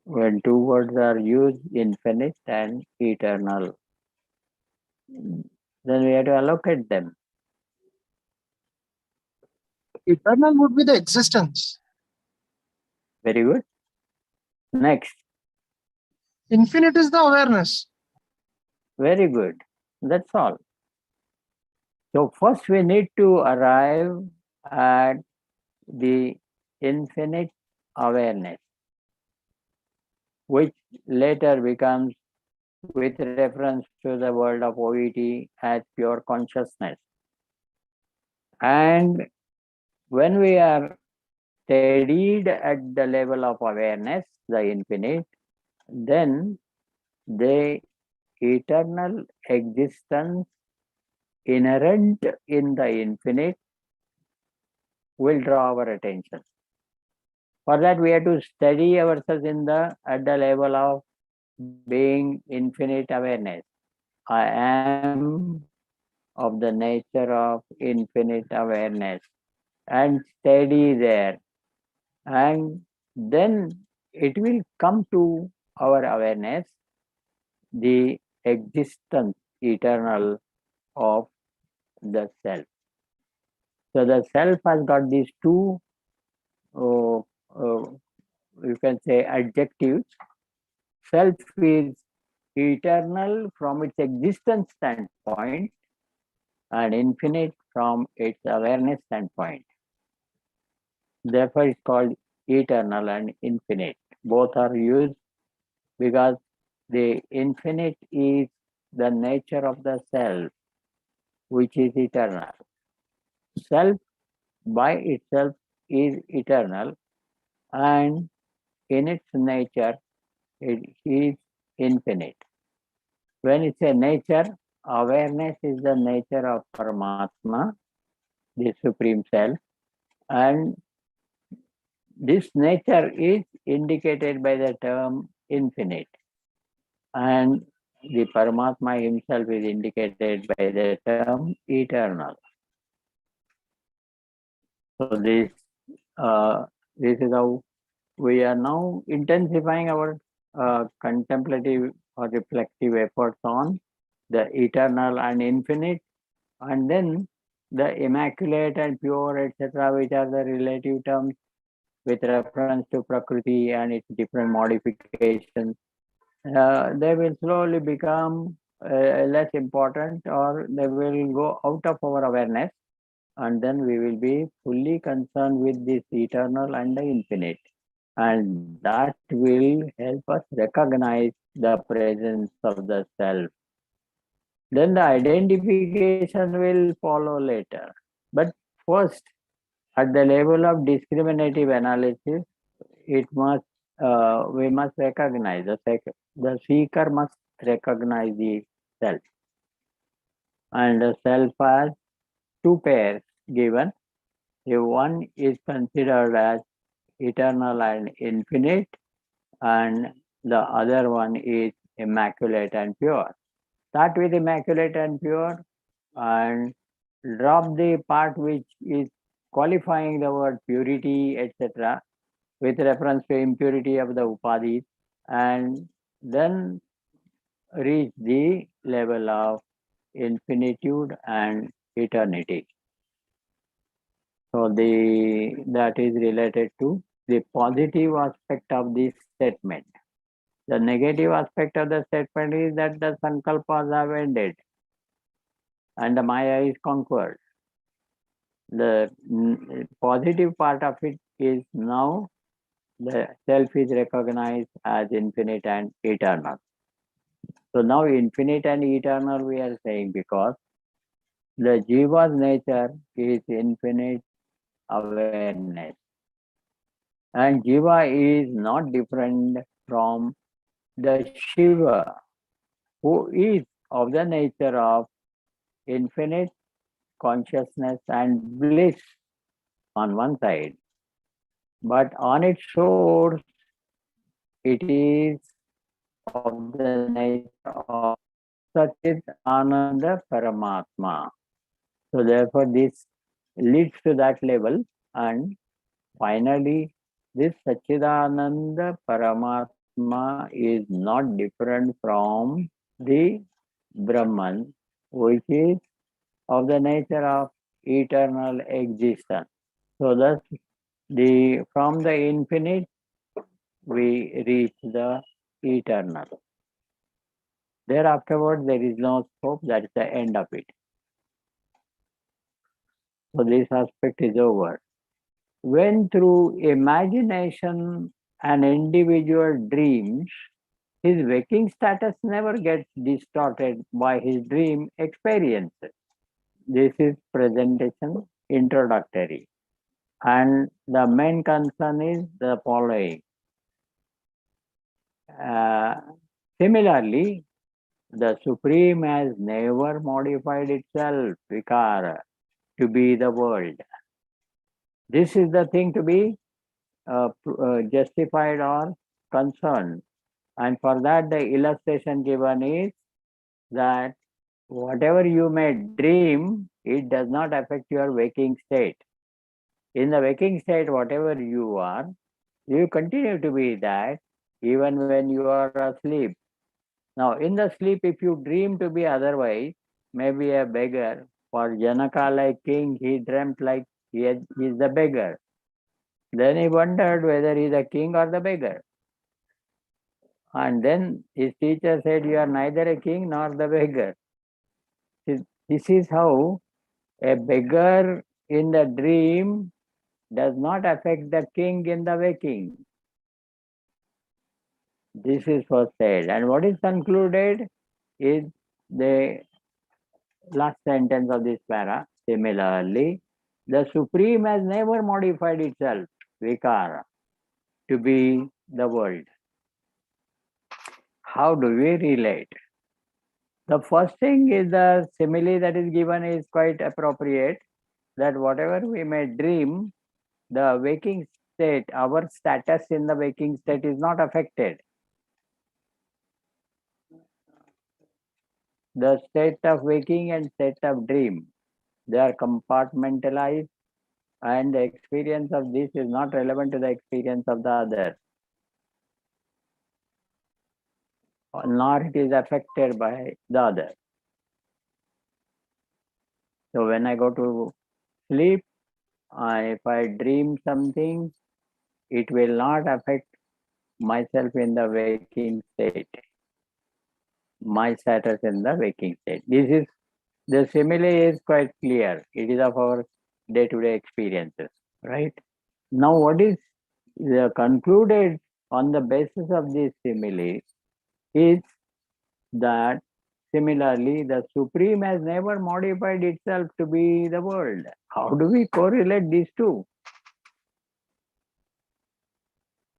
When two words are used, infinite and eternal, then we have to allocate them. Eternal would be the existence. Very good. Next. Infinite is the awareness. Very good. That's all. So first we need to arrive at the infinite awareness, which later becomes, with reference to the world of OET, as pure consciousness. And when we are steadied at the level of awareness, the infinite, then the eternal existence inherent in the infinite will draw our attention. For that, we have to study ourselves at the level of being infinite awareness. I am of the nature of infinite awareness, and steady there. And then it will come to our awareness the existence eternal of the self. So the self has got these two, you can say, adjectives. Self is eternal from its existence standpoint and infinite from its awareness standpoint. Therefore, it's called eternal and infinite. Both are used because the infinite is the nature of the self, which is eternal. Self by itself is eternal, and in its nature, it is infinite. When it's a nature, awareness is the nature of Paramatma, the Supreme Self, and this nature is indicated by the term infinite, and the Paramatma himself is indicated by the term eternal. So this is how we are now intensifying our contemplative or reflective efforts on the eternal and infinite, and then the immaculate and pure, etc., which are the relative terms with reference to Prakriti and its different modifications. They will slowly become less important, or they will go out of our awareness, and then we will be fully concerned with this eternal and the infinite. And that will help us recognize the presence of the self. Then the identification will follow later. But first, at the level of discriminative analysis, it must we must recognize the seeker must recognize the self, and the self has two pairs given. If one is considered as eternal and infinite, and the other one is immaculate and pure. Start with immaculate and pure, and drop the part which is qualifying the word purity, etc., with reference to impurity of the upadhis, and then reach the level of infinitude and eternity. So that is related to the positive aspect of this statement. The negative aspect of the statement is that the sankalpas have ended and the Maya is conquered. The positive part of it is now the self is recognized as infinite and eternal. So now infinite and eternal we are saying because the jiva's nature is infinite awareness. And jiva is not different from the Shiva, who is of the nature of infinite consciousness and bliss on one side, but on its source, it is of the nature of Satchit Ananda Paramatma. So therefore, this leads to that level, and finally, this Satchidananda Paramatma is not different from the Brahman, which is of the nature of eternal existence. So thus, from the infinite, we reach the eternal. Thereafterwards, there is no scope, that is the end of it. So this aspect is over. When through imagination an individual dreams, his waking status never gets distorted by his dream experiences. This is presentation introductory. And the main concern is the following. Similarly, the Supreme has never modified itself, Vichara, to be the world. This is the thing to be justified or concerned. And for that, the illustration given is that whatever you may dream, it does not affect your waking state. In the waking state, whatever you are, you continue to be that even when you are asleep. Now, in the sleep, if you dream to be otherwise, maybe a beggar, for Janaka like king, he dreamt like he is the beggar. Then he wondered whether he is the king or the beggar. And then his teacher said, you are neither a king nor the beggar. This is how a beggar in the dream does not affect the king in the waking. This is first said. And what is concluded is the last sentence of this para. Similarly, the Supreme has never modified itself, Vichara, to be the world. How do we relate? The first thing is the simile that is given is quite appropriate, that whatever we may dream, the waking state, our status in the waking state is not affected. The state of waking and state of dream, they are compartmentalized and the experience of this is not relevant to the experience of the other, nor it is affected by the other. So when I go to sleep, if I dream something, it will not affect myself in the waking state, my status in the waking state. This is, the simile is quite clear. It is of our day-to-day experiences, right? Now what is concluded on the basis of this simile is that similarly the Supreme has never modified itself to be the world. How do we correlate these two?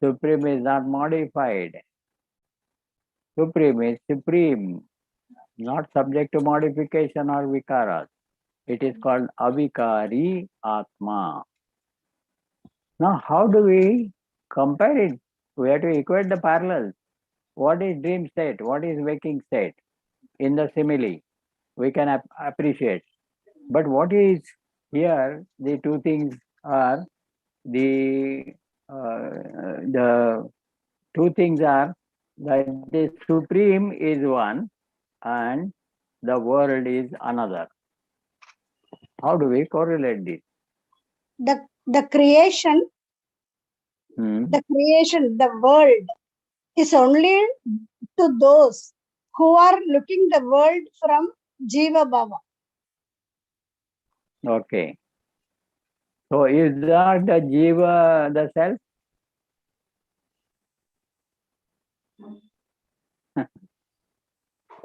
Supreme is not modified. Supreme is supreme, not subject to modification or vikaras. It is called avikari atma. Now, how do we compare it? We have to equate the parallels. What is dream state? What is waking state? In the simile, we can appreciate. But what is here? The two things are the two things are that the Supreme is one and the world is another. How do we correlate this? The creation, the world is only to those who are looking the world from Jiva Bhava. Okay. So is that the Jiva the self?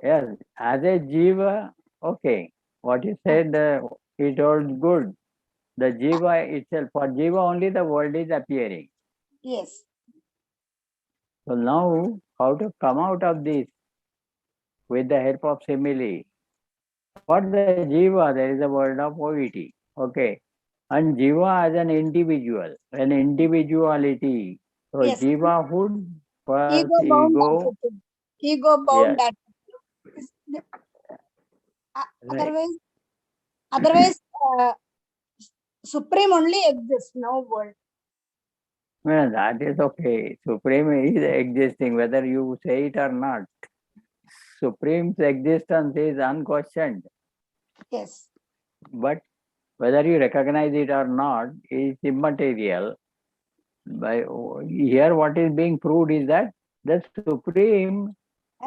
Yes, as a Jiva, okay. What you said, it holds good. The Jiva itself, for Jiva only the world is appearing. Yes. So now, how to come out of this with the help of simile? For the Jiva, there is a world of OET. Okay. And Jiva as an individual, an individuality. So Yes. Jivahood plus Ego bound. Ego bound. Yes. Otherwise, Supreme only exists, no world. Well, that is okay. Supreme is existing, whether you say it or not. Supreme's existence is unquestioned. Yes. But whether you recognize it or not is immaterial. By here, what is being proved is that the Supreme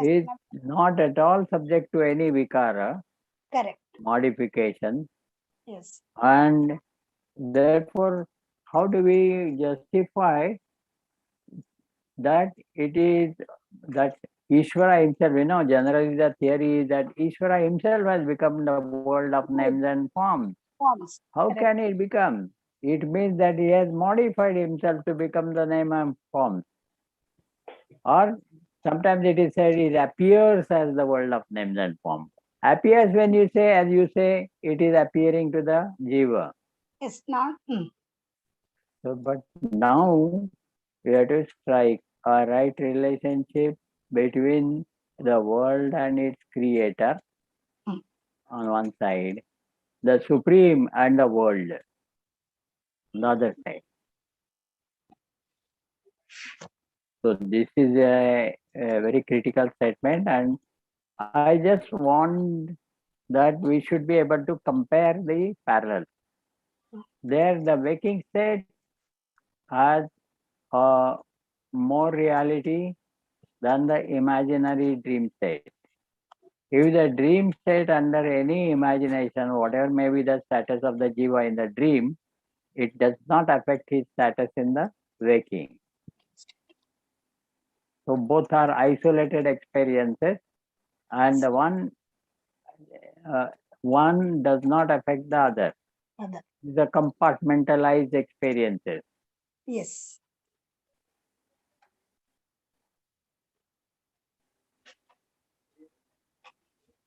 is not at all subject to any vikara. Correct. Modification. Yes. And therefore, how do we justify that it is that Ishvara himself, generally the theory is that Ishvara himself has become the world of names and forms. How Correct. can it become? It means that he has modified himself to become the name and forms. Or sometimes it is said it appears as the world of names and forms. Appears when you say, as you say, it is appearing to the Jiva. It's not. So, but now we have to strike a right relationship between the world and its creator on one side, the Supreme and the world on the other side. So this is a very critical statement, and I just want that we should be able to compare the parallels. There, the waking state has more reality than the imaginary dream state. If the dream state under any imagination, whatever may be the status of the Jiva in the dream, it does not affect his status in the waking. So both are isolated experiences, and the one does not affect the other. The compartmentalized experiences. Yes.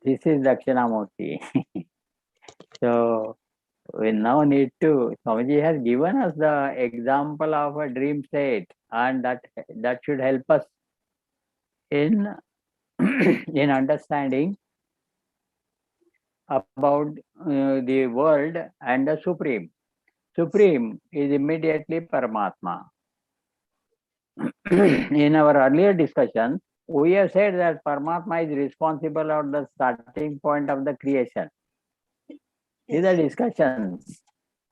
This is Dakshinamurti. So we now need to, Swamiji has given us the example of a dream state, and that should help us in in understanding about the world and the Supreme. Supreme is immediately Paramatma. In our earlier discussion, we have said that Paramatma is responsible at the starting point of the creation. These are discussions.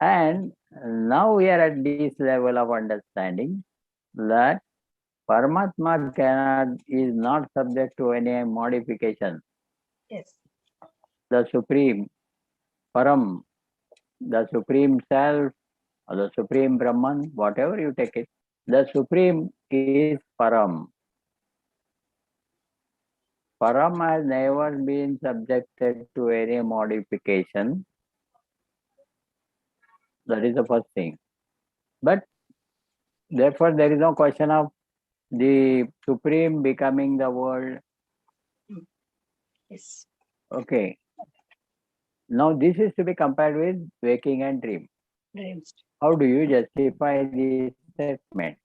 And now we are at this level of understanding that Paramatma is not subject to any modification. Yes. The Supreme, Param, the Supreme Self, or the Supreme Brahman, whatever you take it, the Supreme is Param. Param has never been subjected to any modification. That is the first thing. But therefore, there is no question of the Supreme becoming the world. Yes. Okay. Now, this is to be compared with waking and dream. Dreams. How do you justify this statement?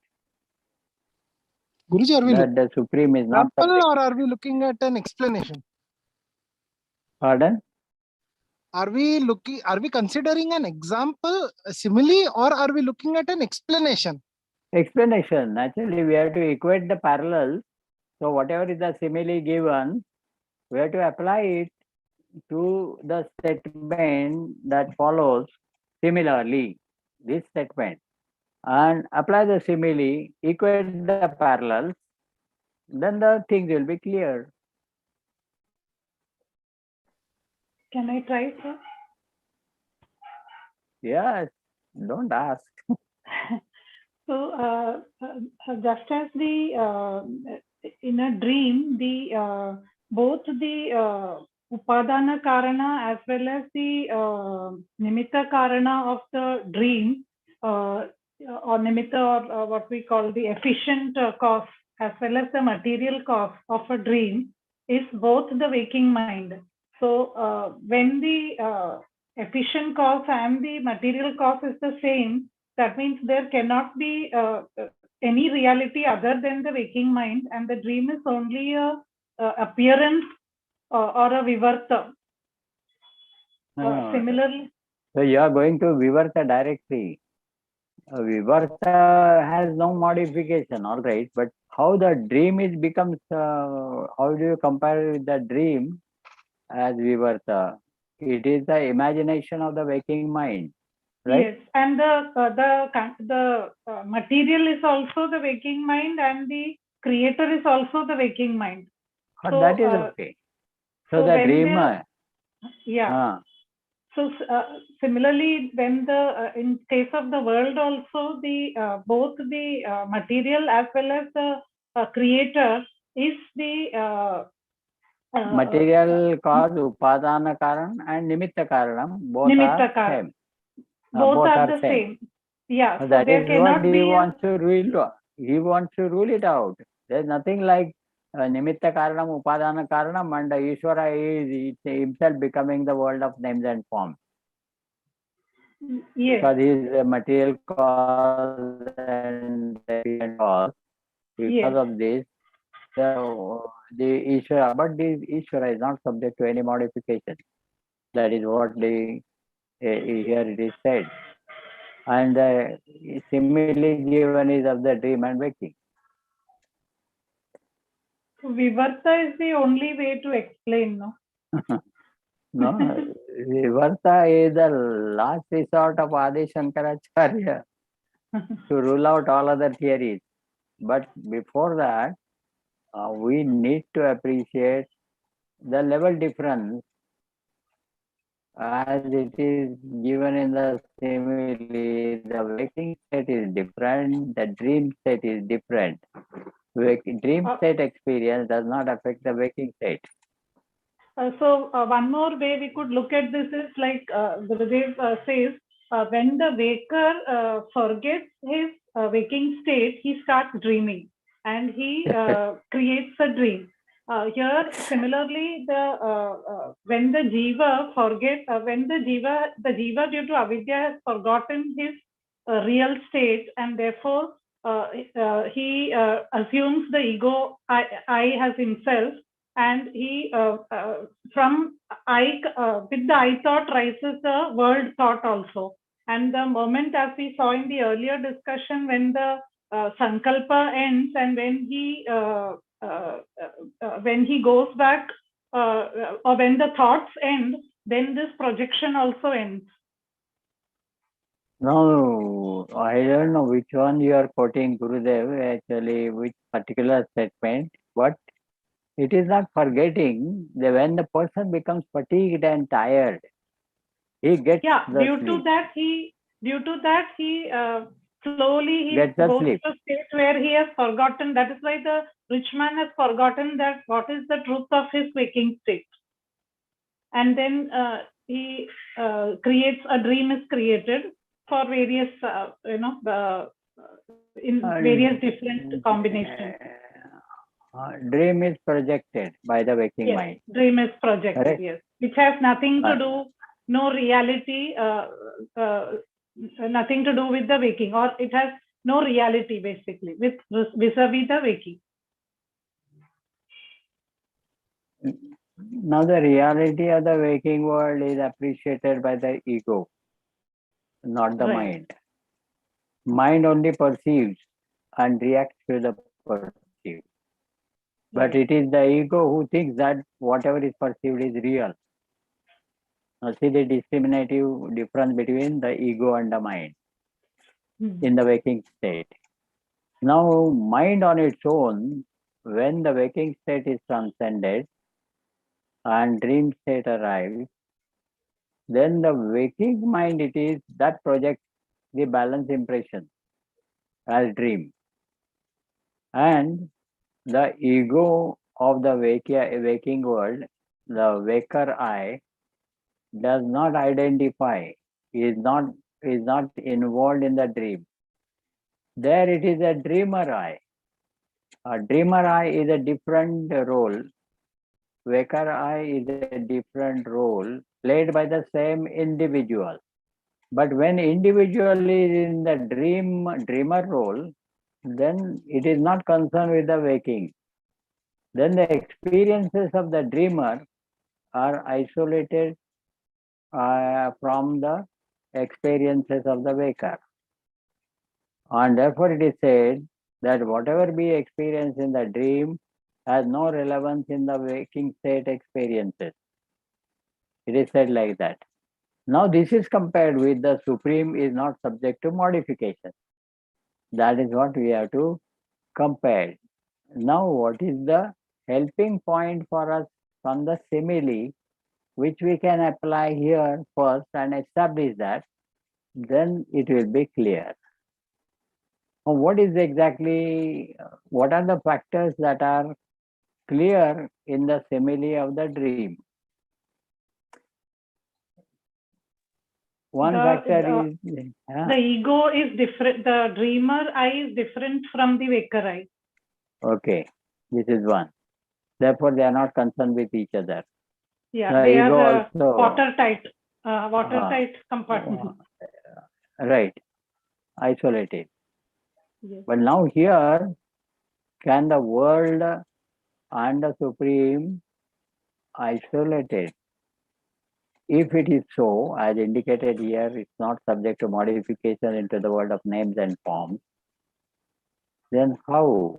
Guruji, are we That the Supreme is not example subject. or are we looking at an explanation? Pardon? Are we considering an example, a simile, or are we looking at an explanation? Explanation. Naturally, we have to equate the parallels. So, whatever is the simile given, we have to apply it to the statement that follows similarly, this statement, and apply the simile, equate the parallels, then the things will be clear. Can I try, sir? Yes, don't ask. So, just as in a dream, both the Upadana Karana as well as the Nimitta Karana of the dream, or Nimitta, or what we call the efficient cause, as well as the material cause of a dream, is both the waking mind. So, when the efficient cause and the material cause is the same, that means there cannot be any reality other than the waking mind, and the dream is only a appearance or a vivarta. Similarly, so you are going to vivarta directly. Vivarta has no modification, all right, but how the dream is becomes, how do you compare with the dream as vivarta? It is the imagination of the waking mind, right? yes, and the material is also the waking mind, and the creator is also the waking mind. So, that is okay. So the dreamer. Yeah. So similarly, when in case of the world also, the both the material as well as the creator is the material cause, upadana karan, and nimitta karanam, both nimitta are same. Both are the same. Yeah. So that there is cannot what be he wants to rule. He wants to rule it out. There is nothing like nimitta karanam, upadana karanam, and Ishvara is himself becoming the world of names and forms. Yes. Because he is a material cause and cause. Because of this, the Ishvara, but the Ishvara is not subject to any modification. That is what here it is said. And the simile given is of the dream and waking. Vivarta is the only way to explain, no? No, Vivarta is the last resort of Adi Shankaracharya to rule out all other theories. But before that, we need to appreciate the level difference as it is given in the simile. The waking state is different, the dream state is different. Dream state experience does not affect the waking state. So one more way we could look at this is like Gurudev says, when the waker forgets his waking state, he starts dreaming and he creates a dream. Here, similarly, when the jiva forgets, when the jiva due to avidya has forgotten his real state, and therefore he assumes the ego I as himself, and he from I with the I thought rises the world thought also. And the moment, as we saw in the earlier discussion, when the Sankalpa ends and when he goes back, or when the thoughts end, then this projection also ends. No, I don't know which one you are quoting, Gurudev, actually, which particular statement, but it is not forgetting that when the person becomes fatigued and tired, he gets due to that he slowly gets goes asleep. to a state where he has forgotten. That is why the rich man has forgotten that what is the truth of his waking state. And then he creates a dream is created for various, in various different combinations. Dream is projected by the waking mind. Dream is projected, correct? Yes, which has nothing to do, no reality, nothing to do with the waking, or it has no reality basically with vis-a-vis the waking. Now the reality of the waking world is appreciated by the ego, not the mind. Mind only perceives and reacts to the perceived. But it is the ego who thinks that whatever is perceived is real. Now see the discriminative difference between the ego and the mind in the waking state. Now mind on its own, when the waking state is transcended and dream state arrives, then the waking mind, it is that projects the balance impression as dream. And the ego of the waking world, the waker I, does not identify, is not involved in the dream. There it is a dreamer I. A dreamer I is a different role. Waker I is a different role played by the same individual. But when individual is in the dreamer role, then it is not concerned with the waking. Then the experiences of the dreamer are isolated from the experiences of the waker. And therefore it is said that whatever be experienced in the dream has no relevance in the waking state experiences. It is said like that. Now this is compared with the Supreme is not subject to modification. That is what we have to compare. Now what is the helping point for us from the simile, which we can apply here first and establish that, then it will be clear. What are the factors that are clear in the simile of the dream? One factor is the ego is different. The dreamer I is different from the waker I. Okay, this is one. Therefore, they are not concerned with each other. Yeah, they are watertight compartment. Right, isolated. Yes. But now here, can the world and the Supreme isolated? If it is so, as indicated here, it's not subject to modification into the world of names and forms, then how?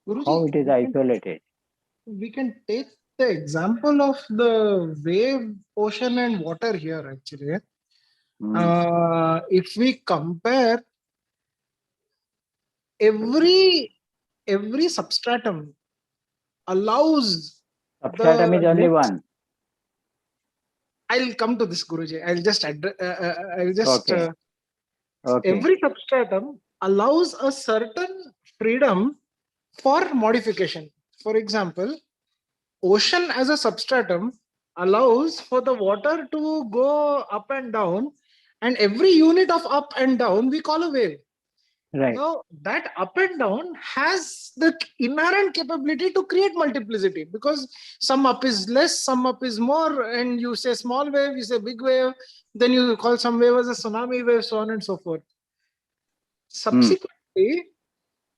Guruji, How it is isolated? We can take the example of the wave, ocean and water here actually. If we compare every substratum allows Substratum is only one. I'll come to this, Guruji. I'll just Okay. Every substratum allows a certain freedom for modification. For example, ocean as a substratum allows for the water to go up and down, and every unit of up and down we call a wave. Right. Now that up and down has the inherent capability to create multiplicity, because some up is less, some up is more, and you say small wave, you say big wave, then you call some wave as a tsunami wave, so on and so forth. Subsequently,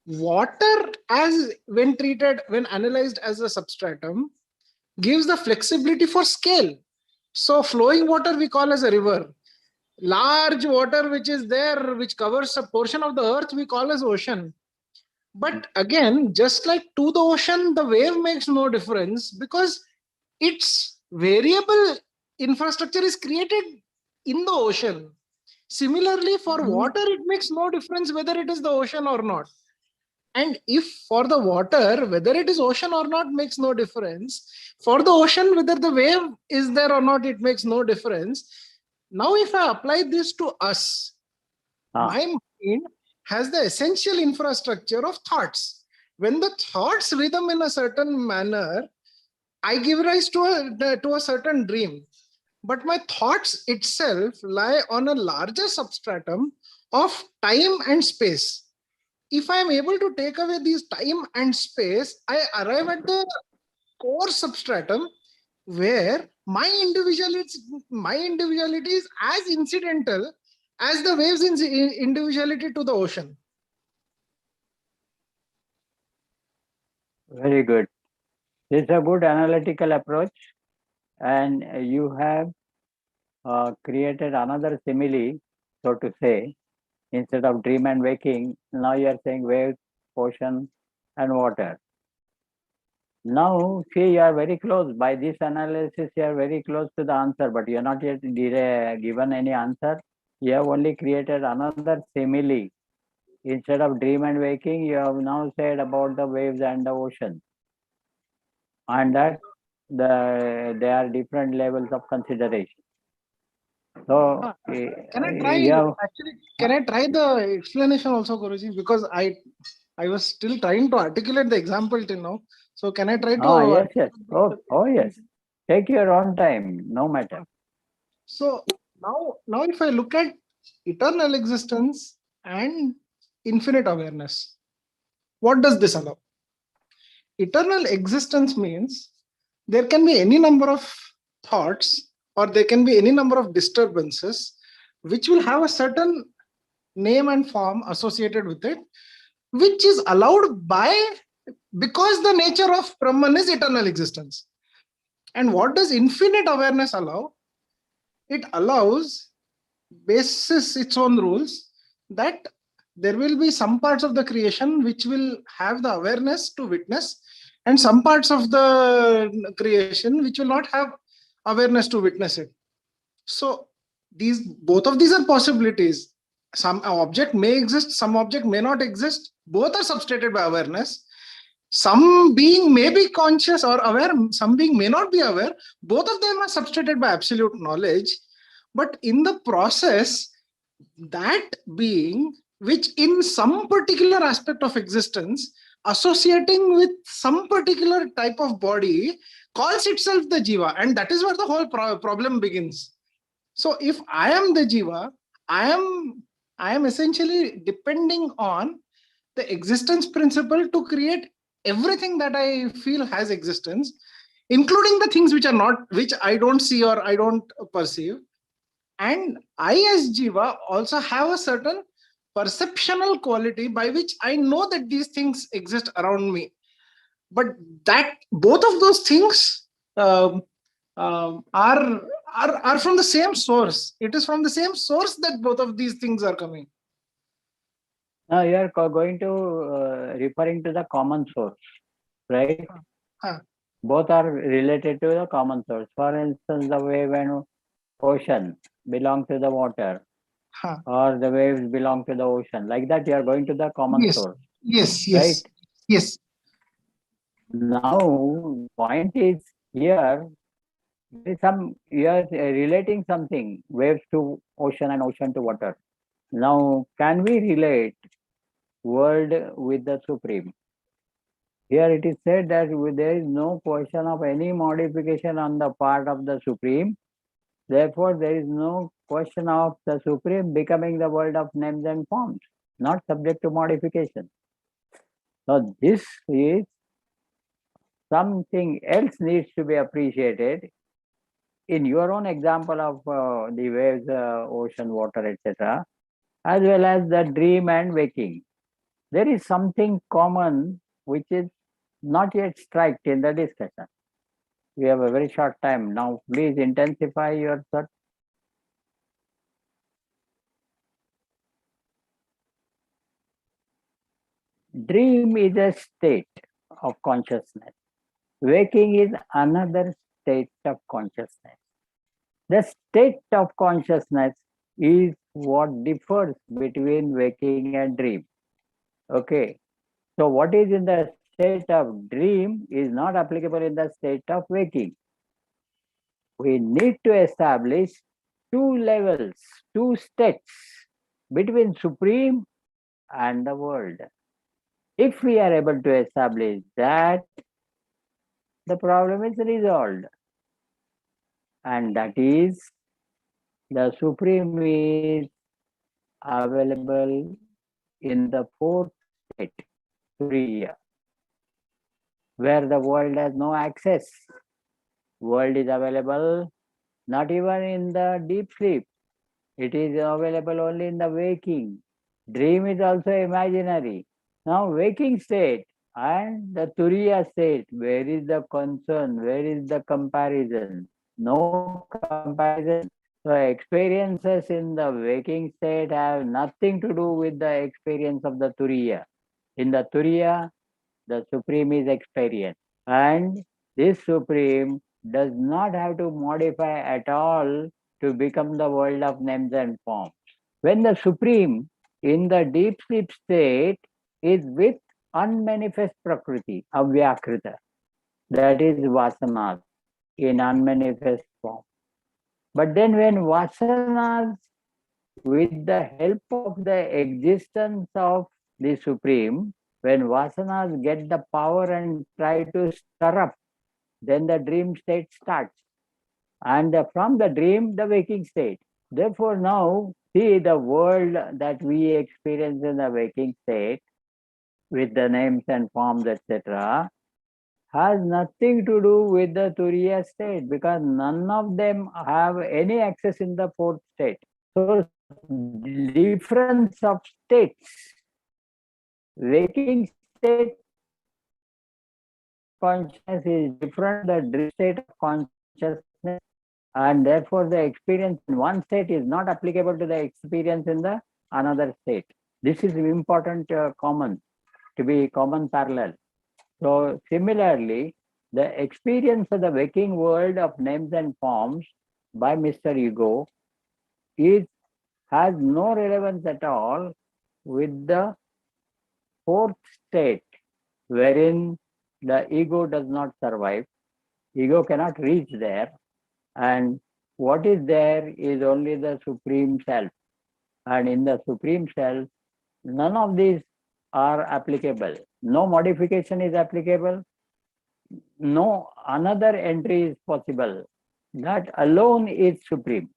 water, as when analyzed as a substratum, gives the flexibility for scale. So flowing water we call as a river. Large water which is there, which covers a portion of the earth, we call as ocean. But again, just like to the ocean, the wave makes no difference because its variable infrastructure is created in the ocean. Similarly, for water, it makes no difference whether it is the ocean or not. And if for the water, whether it is ocean or not makes no difference, for the ocean, whether the wave is there or not, it makes no difference. Now, if I apply this to us, my mind has the essential infrastructure of thoughts. When the thoughts rhythm in a certain manner, I give rise to a certain dream. But my thoughts itself lie on a larger substratum of time and space. If I am able to take away these time and space, I arrive at the core substratum where my individuality is as incidental as the waves in individuality to the ocean. Very good. This is a good analytical approach, and you have created another simile, so to say. Instead of dream and waking, now you are saying waves, ocean, and water. Now, see, you are very close. By this analysis, you are very close to the answer, but you are not yet given any answer. You have only created another simile. Instead of dream and waking, you have now said about the waves and the ocean. And that there are different levels of consideration. So, can I try the explanation also, Guruji? Because I was still trying to articulate the example till now. So can I try to? Yes. Oh, yes. Take your own time, no matter. So now if I look at eternal existence and infinite awareness, what does this allow? Eternal existence means there can be any number of thoughts or there can be any number of disturbances which will have a certain name and form associated with it, which is allowed because the nature of Brahman is eternal existence. And what does infinite awareness allow? It allows, basis its own rules, that there will be some parts of the creation which will have the awareness to witness, and some parts of the creation which will not have awareness to witness it. So both of these are possibilities. Some object may exist, some object may not exist. Both are substrated by awareness. Some being may be conscious or aware, some being may not be aware. Both of them are substrated by absolute knowledge. But in the process, that being, which in some particular aspect of existence, associating with some particular type of body, calls itself the jiva. And that is where the whole problem begins. So if I am the jiva, I am essentially depending on the existence principle to create everything that I feel has existence, including the things which I don't see or I don't perceive. And I as jiva also have a certain perceptional quality by which I know that these things exist around me. But that both of those things are from the same source. It is from the same source that both of these things are coming. Now you are going to referring to the common source, right? Both are related to the common source. For instance, the wave and ocean belong to the water, or the waves belong to the ocean. Like that, you are going to the common source. Yes. Right? Yes. Now, point is here, you are relating something, waves to ocean and ocean to water. Now, can we relate world with the Supreme? Here it is said that there is no question of any modification on the part of the Supreme. Therefore, there is no question of the Supreme becoming the world of names and forms, not subject to modification. So this is something else needs to be appreciated. In your own example of the waves, ocean, water, etc., as well as the dream and waking, there is something common which is not yet struck in the discussion. We have a very short time. Now, please intensify your thought. Dream is a state of consciousness. Waking is another state of consciousness. The state of consciousness is what differs between waking and dream. Okay. So what is in the state of dream is not applicable in the state of waking. We need to establish two levels, two states between Supreme and the world. If we are able to establish that, the problem is resolved. And that is, the Supreme is available in the fourth state, Turiya, where the world has no access. World is available not even in the deep sleep. It is available only in the waking. Dream is also imaginary. Now, waking state and the Turiya state, where is the concern? Where is the comparison? No comparison. So, experiences in the waking state have nothing to do with the experience of the Turiya. In the Turiya, the Supreme is experienced. And this Supreme does not have to modify at all to become the world of names and forms. When the Supreme in the deep sleep state is with unmanifest Prakriti, Avyakrita, that is Vasanas in unmanifest form. But then when Vasanas, with the help of the existence of the Supreme, when Vasanas get the power and try to stir up, then the dream state starts. And from the dream, the waking state. Therefore, now see the world that we experience in the waking state with the names and forms, etc., has nothing to do with the Turiya state because none of them have any access in the fourth state. So, difference of states. Waking state consciousness is different than the dream state of consciousness, and therefore the experience in one state is not applicable to the experience in the another state. This is important common, to be common parallel. So similarly, the experience of the waking world of names and forms by Mr. Ego has no relevance at all with the fourth state, wherein the ego does not survive. Ego cannot reach there. And what is there is only the Supreme Self. And in the Supreme Self, none of these are applicable. No modification is applicable. No another entry is possible. That alone is Supreme.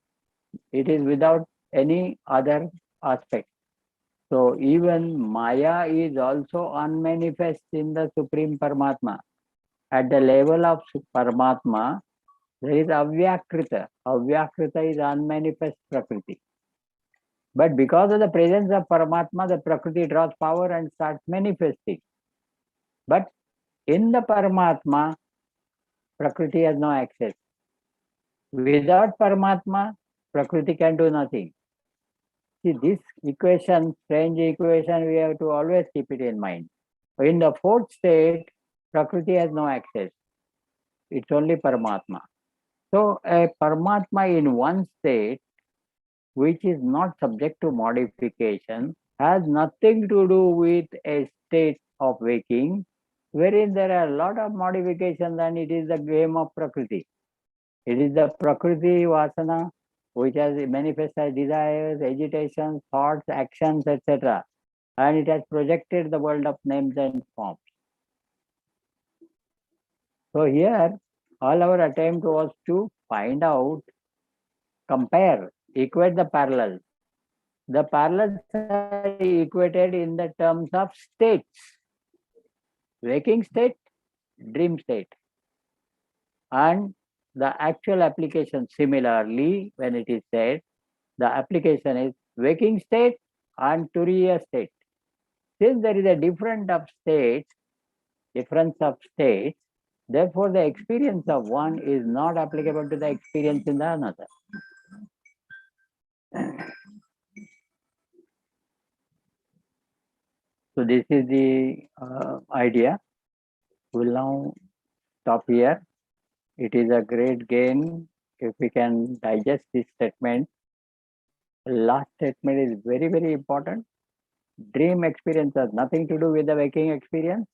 It is without any other aspect. So even Maya is also unmanifest in the Supreme Paramatma. At the level of Paramatma, there is Avyakrita. Avyakrita is unmanifest Prakriti. But because of the presence of Paramatma, the Prakriti draws power and starts manifesting. But in the Paramatma, Prakriti has no access. Without Paramatma, Prakriti can do nothing. See, this equation, strange equation, we have to always keep it in mind. In the fourth state, Prakriti has no access. It's only Paramatma. So a Paramatma in one state, which is not subject to modification, has nothing to do with a state of waking, wherein there are a lot of modifications and it is the game of Prakriti. It is the Prakriti Vasana, which has manifested as desires, agitations, thoughts, actions, etc. And it has projected the world of names and forms. So here, all our attempt was to find out, compare, equate the parallels. The parallels are equated in the terms of states. Waking state, dream state. And the actual application similarly, when it is said, the application is waking state and Turiya state. Since there is a difference of states, Therefore, the experience of one is not applicable to the experience in the another. So this is the idea. We'll now stop here. It is a great gain if we can digest this statement. The last statement is very, very important. Dream experience has nothing to do with the waking experience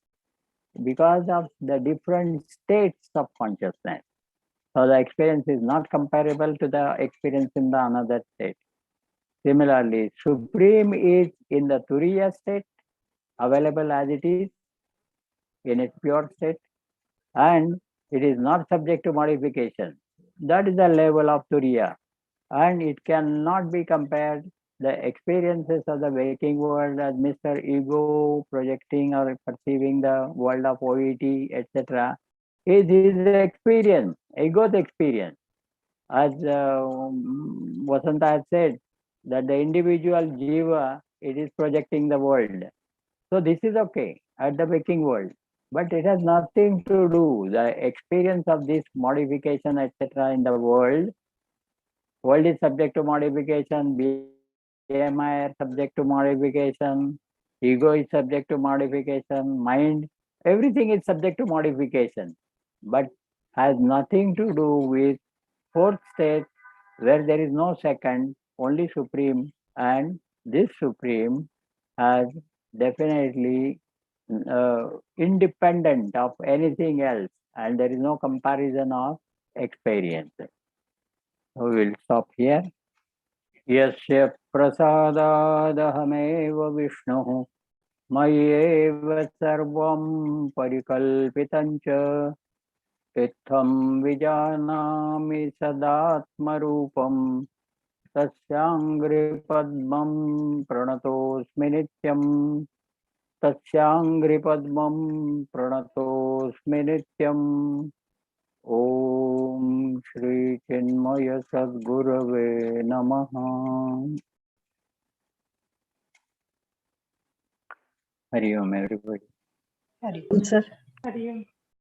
because of the different states of consciousness. So the experience is not comparable to the experience in the another state. Similarly, Supreme is in the Turiya state, available as it is in its pure state, and it is not subject to modification. That is the level of Turiya, and it cannot be compared. The experiences of the waking world as Mr. Ego projecting or perceiving the world of OET, etc., is his experience, ego's experience. As Vasanta has said, that the individual jiva, it is projecting the world. So this is okay at the waking world, but it has nothing to do. The experience of this modification, etc., in the world is subject to modification, BMI are subject to modification, ego is subject to modification, mind, everything is subject to modification, but has nothing to do with fourth state where there is no second, only Supreme, and this Supreme has definitely independent of anything else, and there is no comparison of experience. So we'll stop here. Yasya prasadahameva Vishnu mayeva sarvam parikalpitancha Itham vijanami sadatmarupam tasyangri padmam pranatosmi nityam tasyangri padmam pranatosmi nityam. Om Shri Chinmaya Sadgurave Namaha. Hari Om, everybody. Hari Om, sir. Hari Om.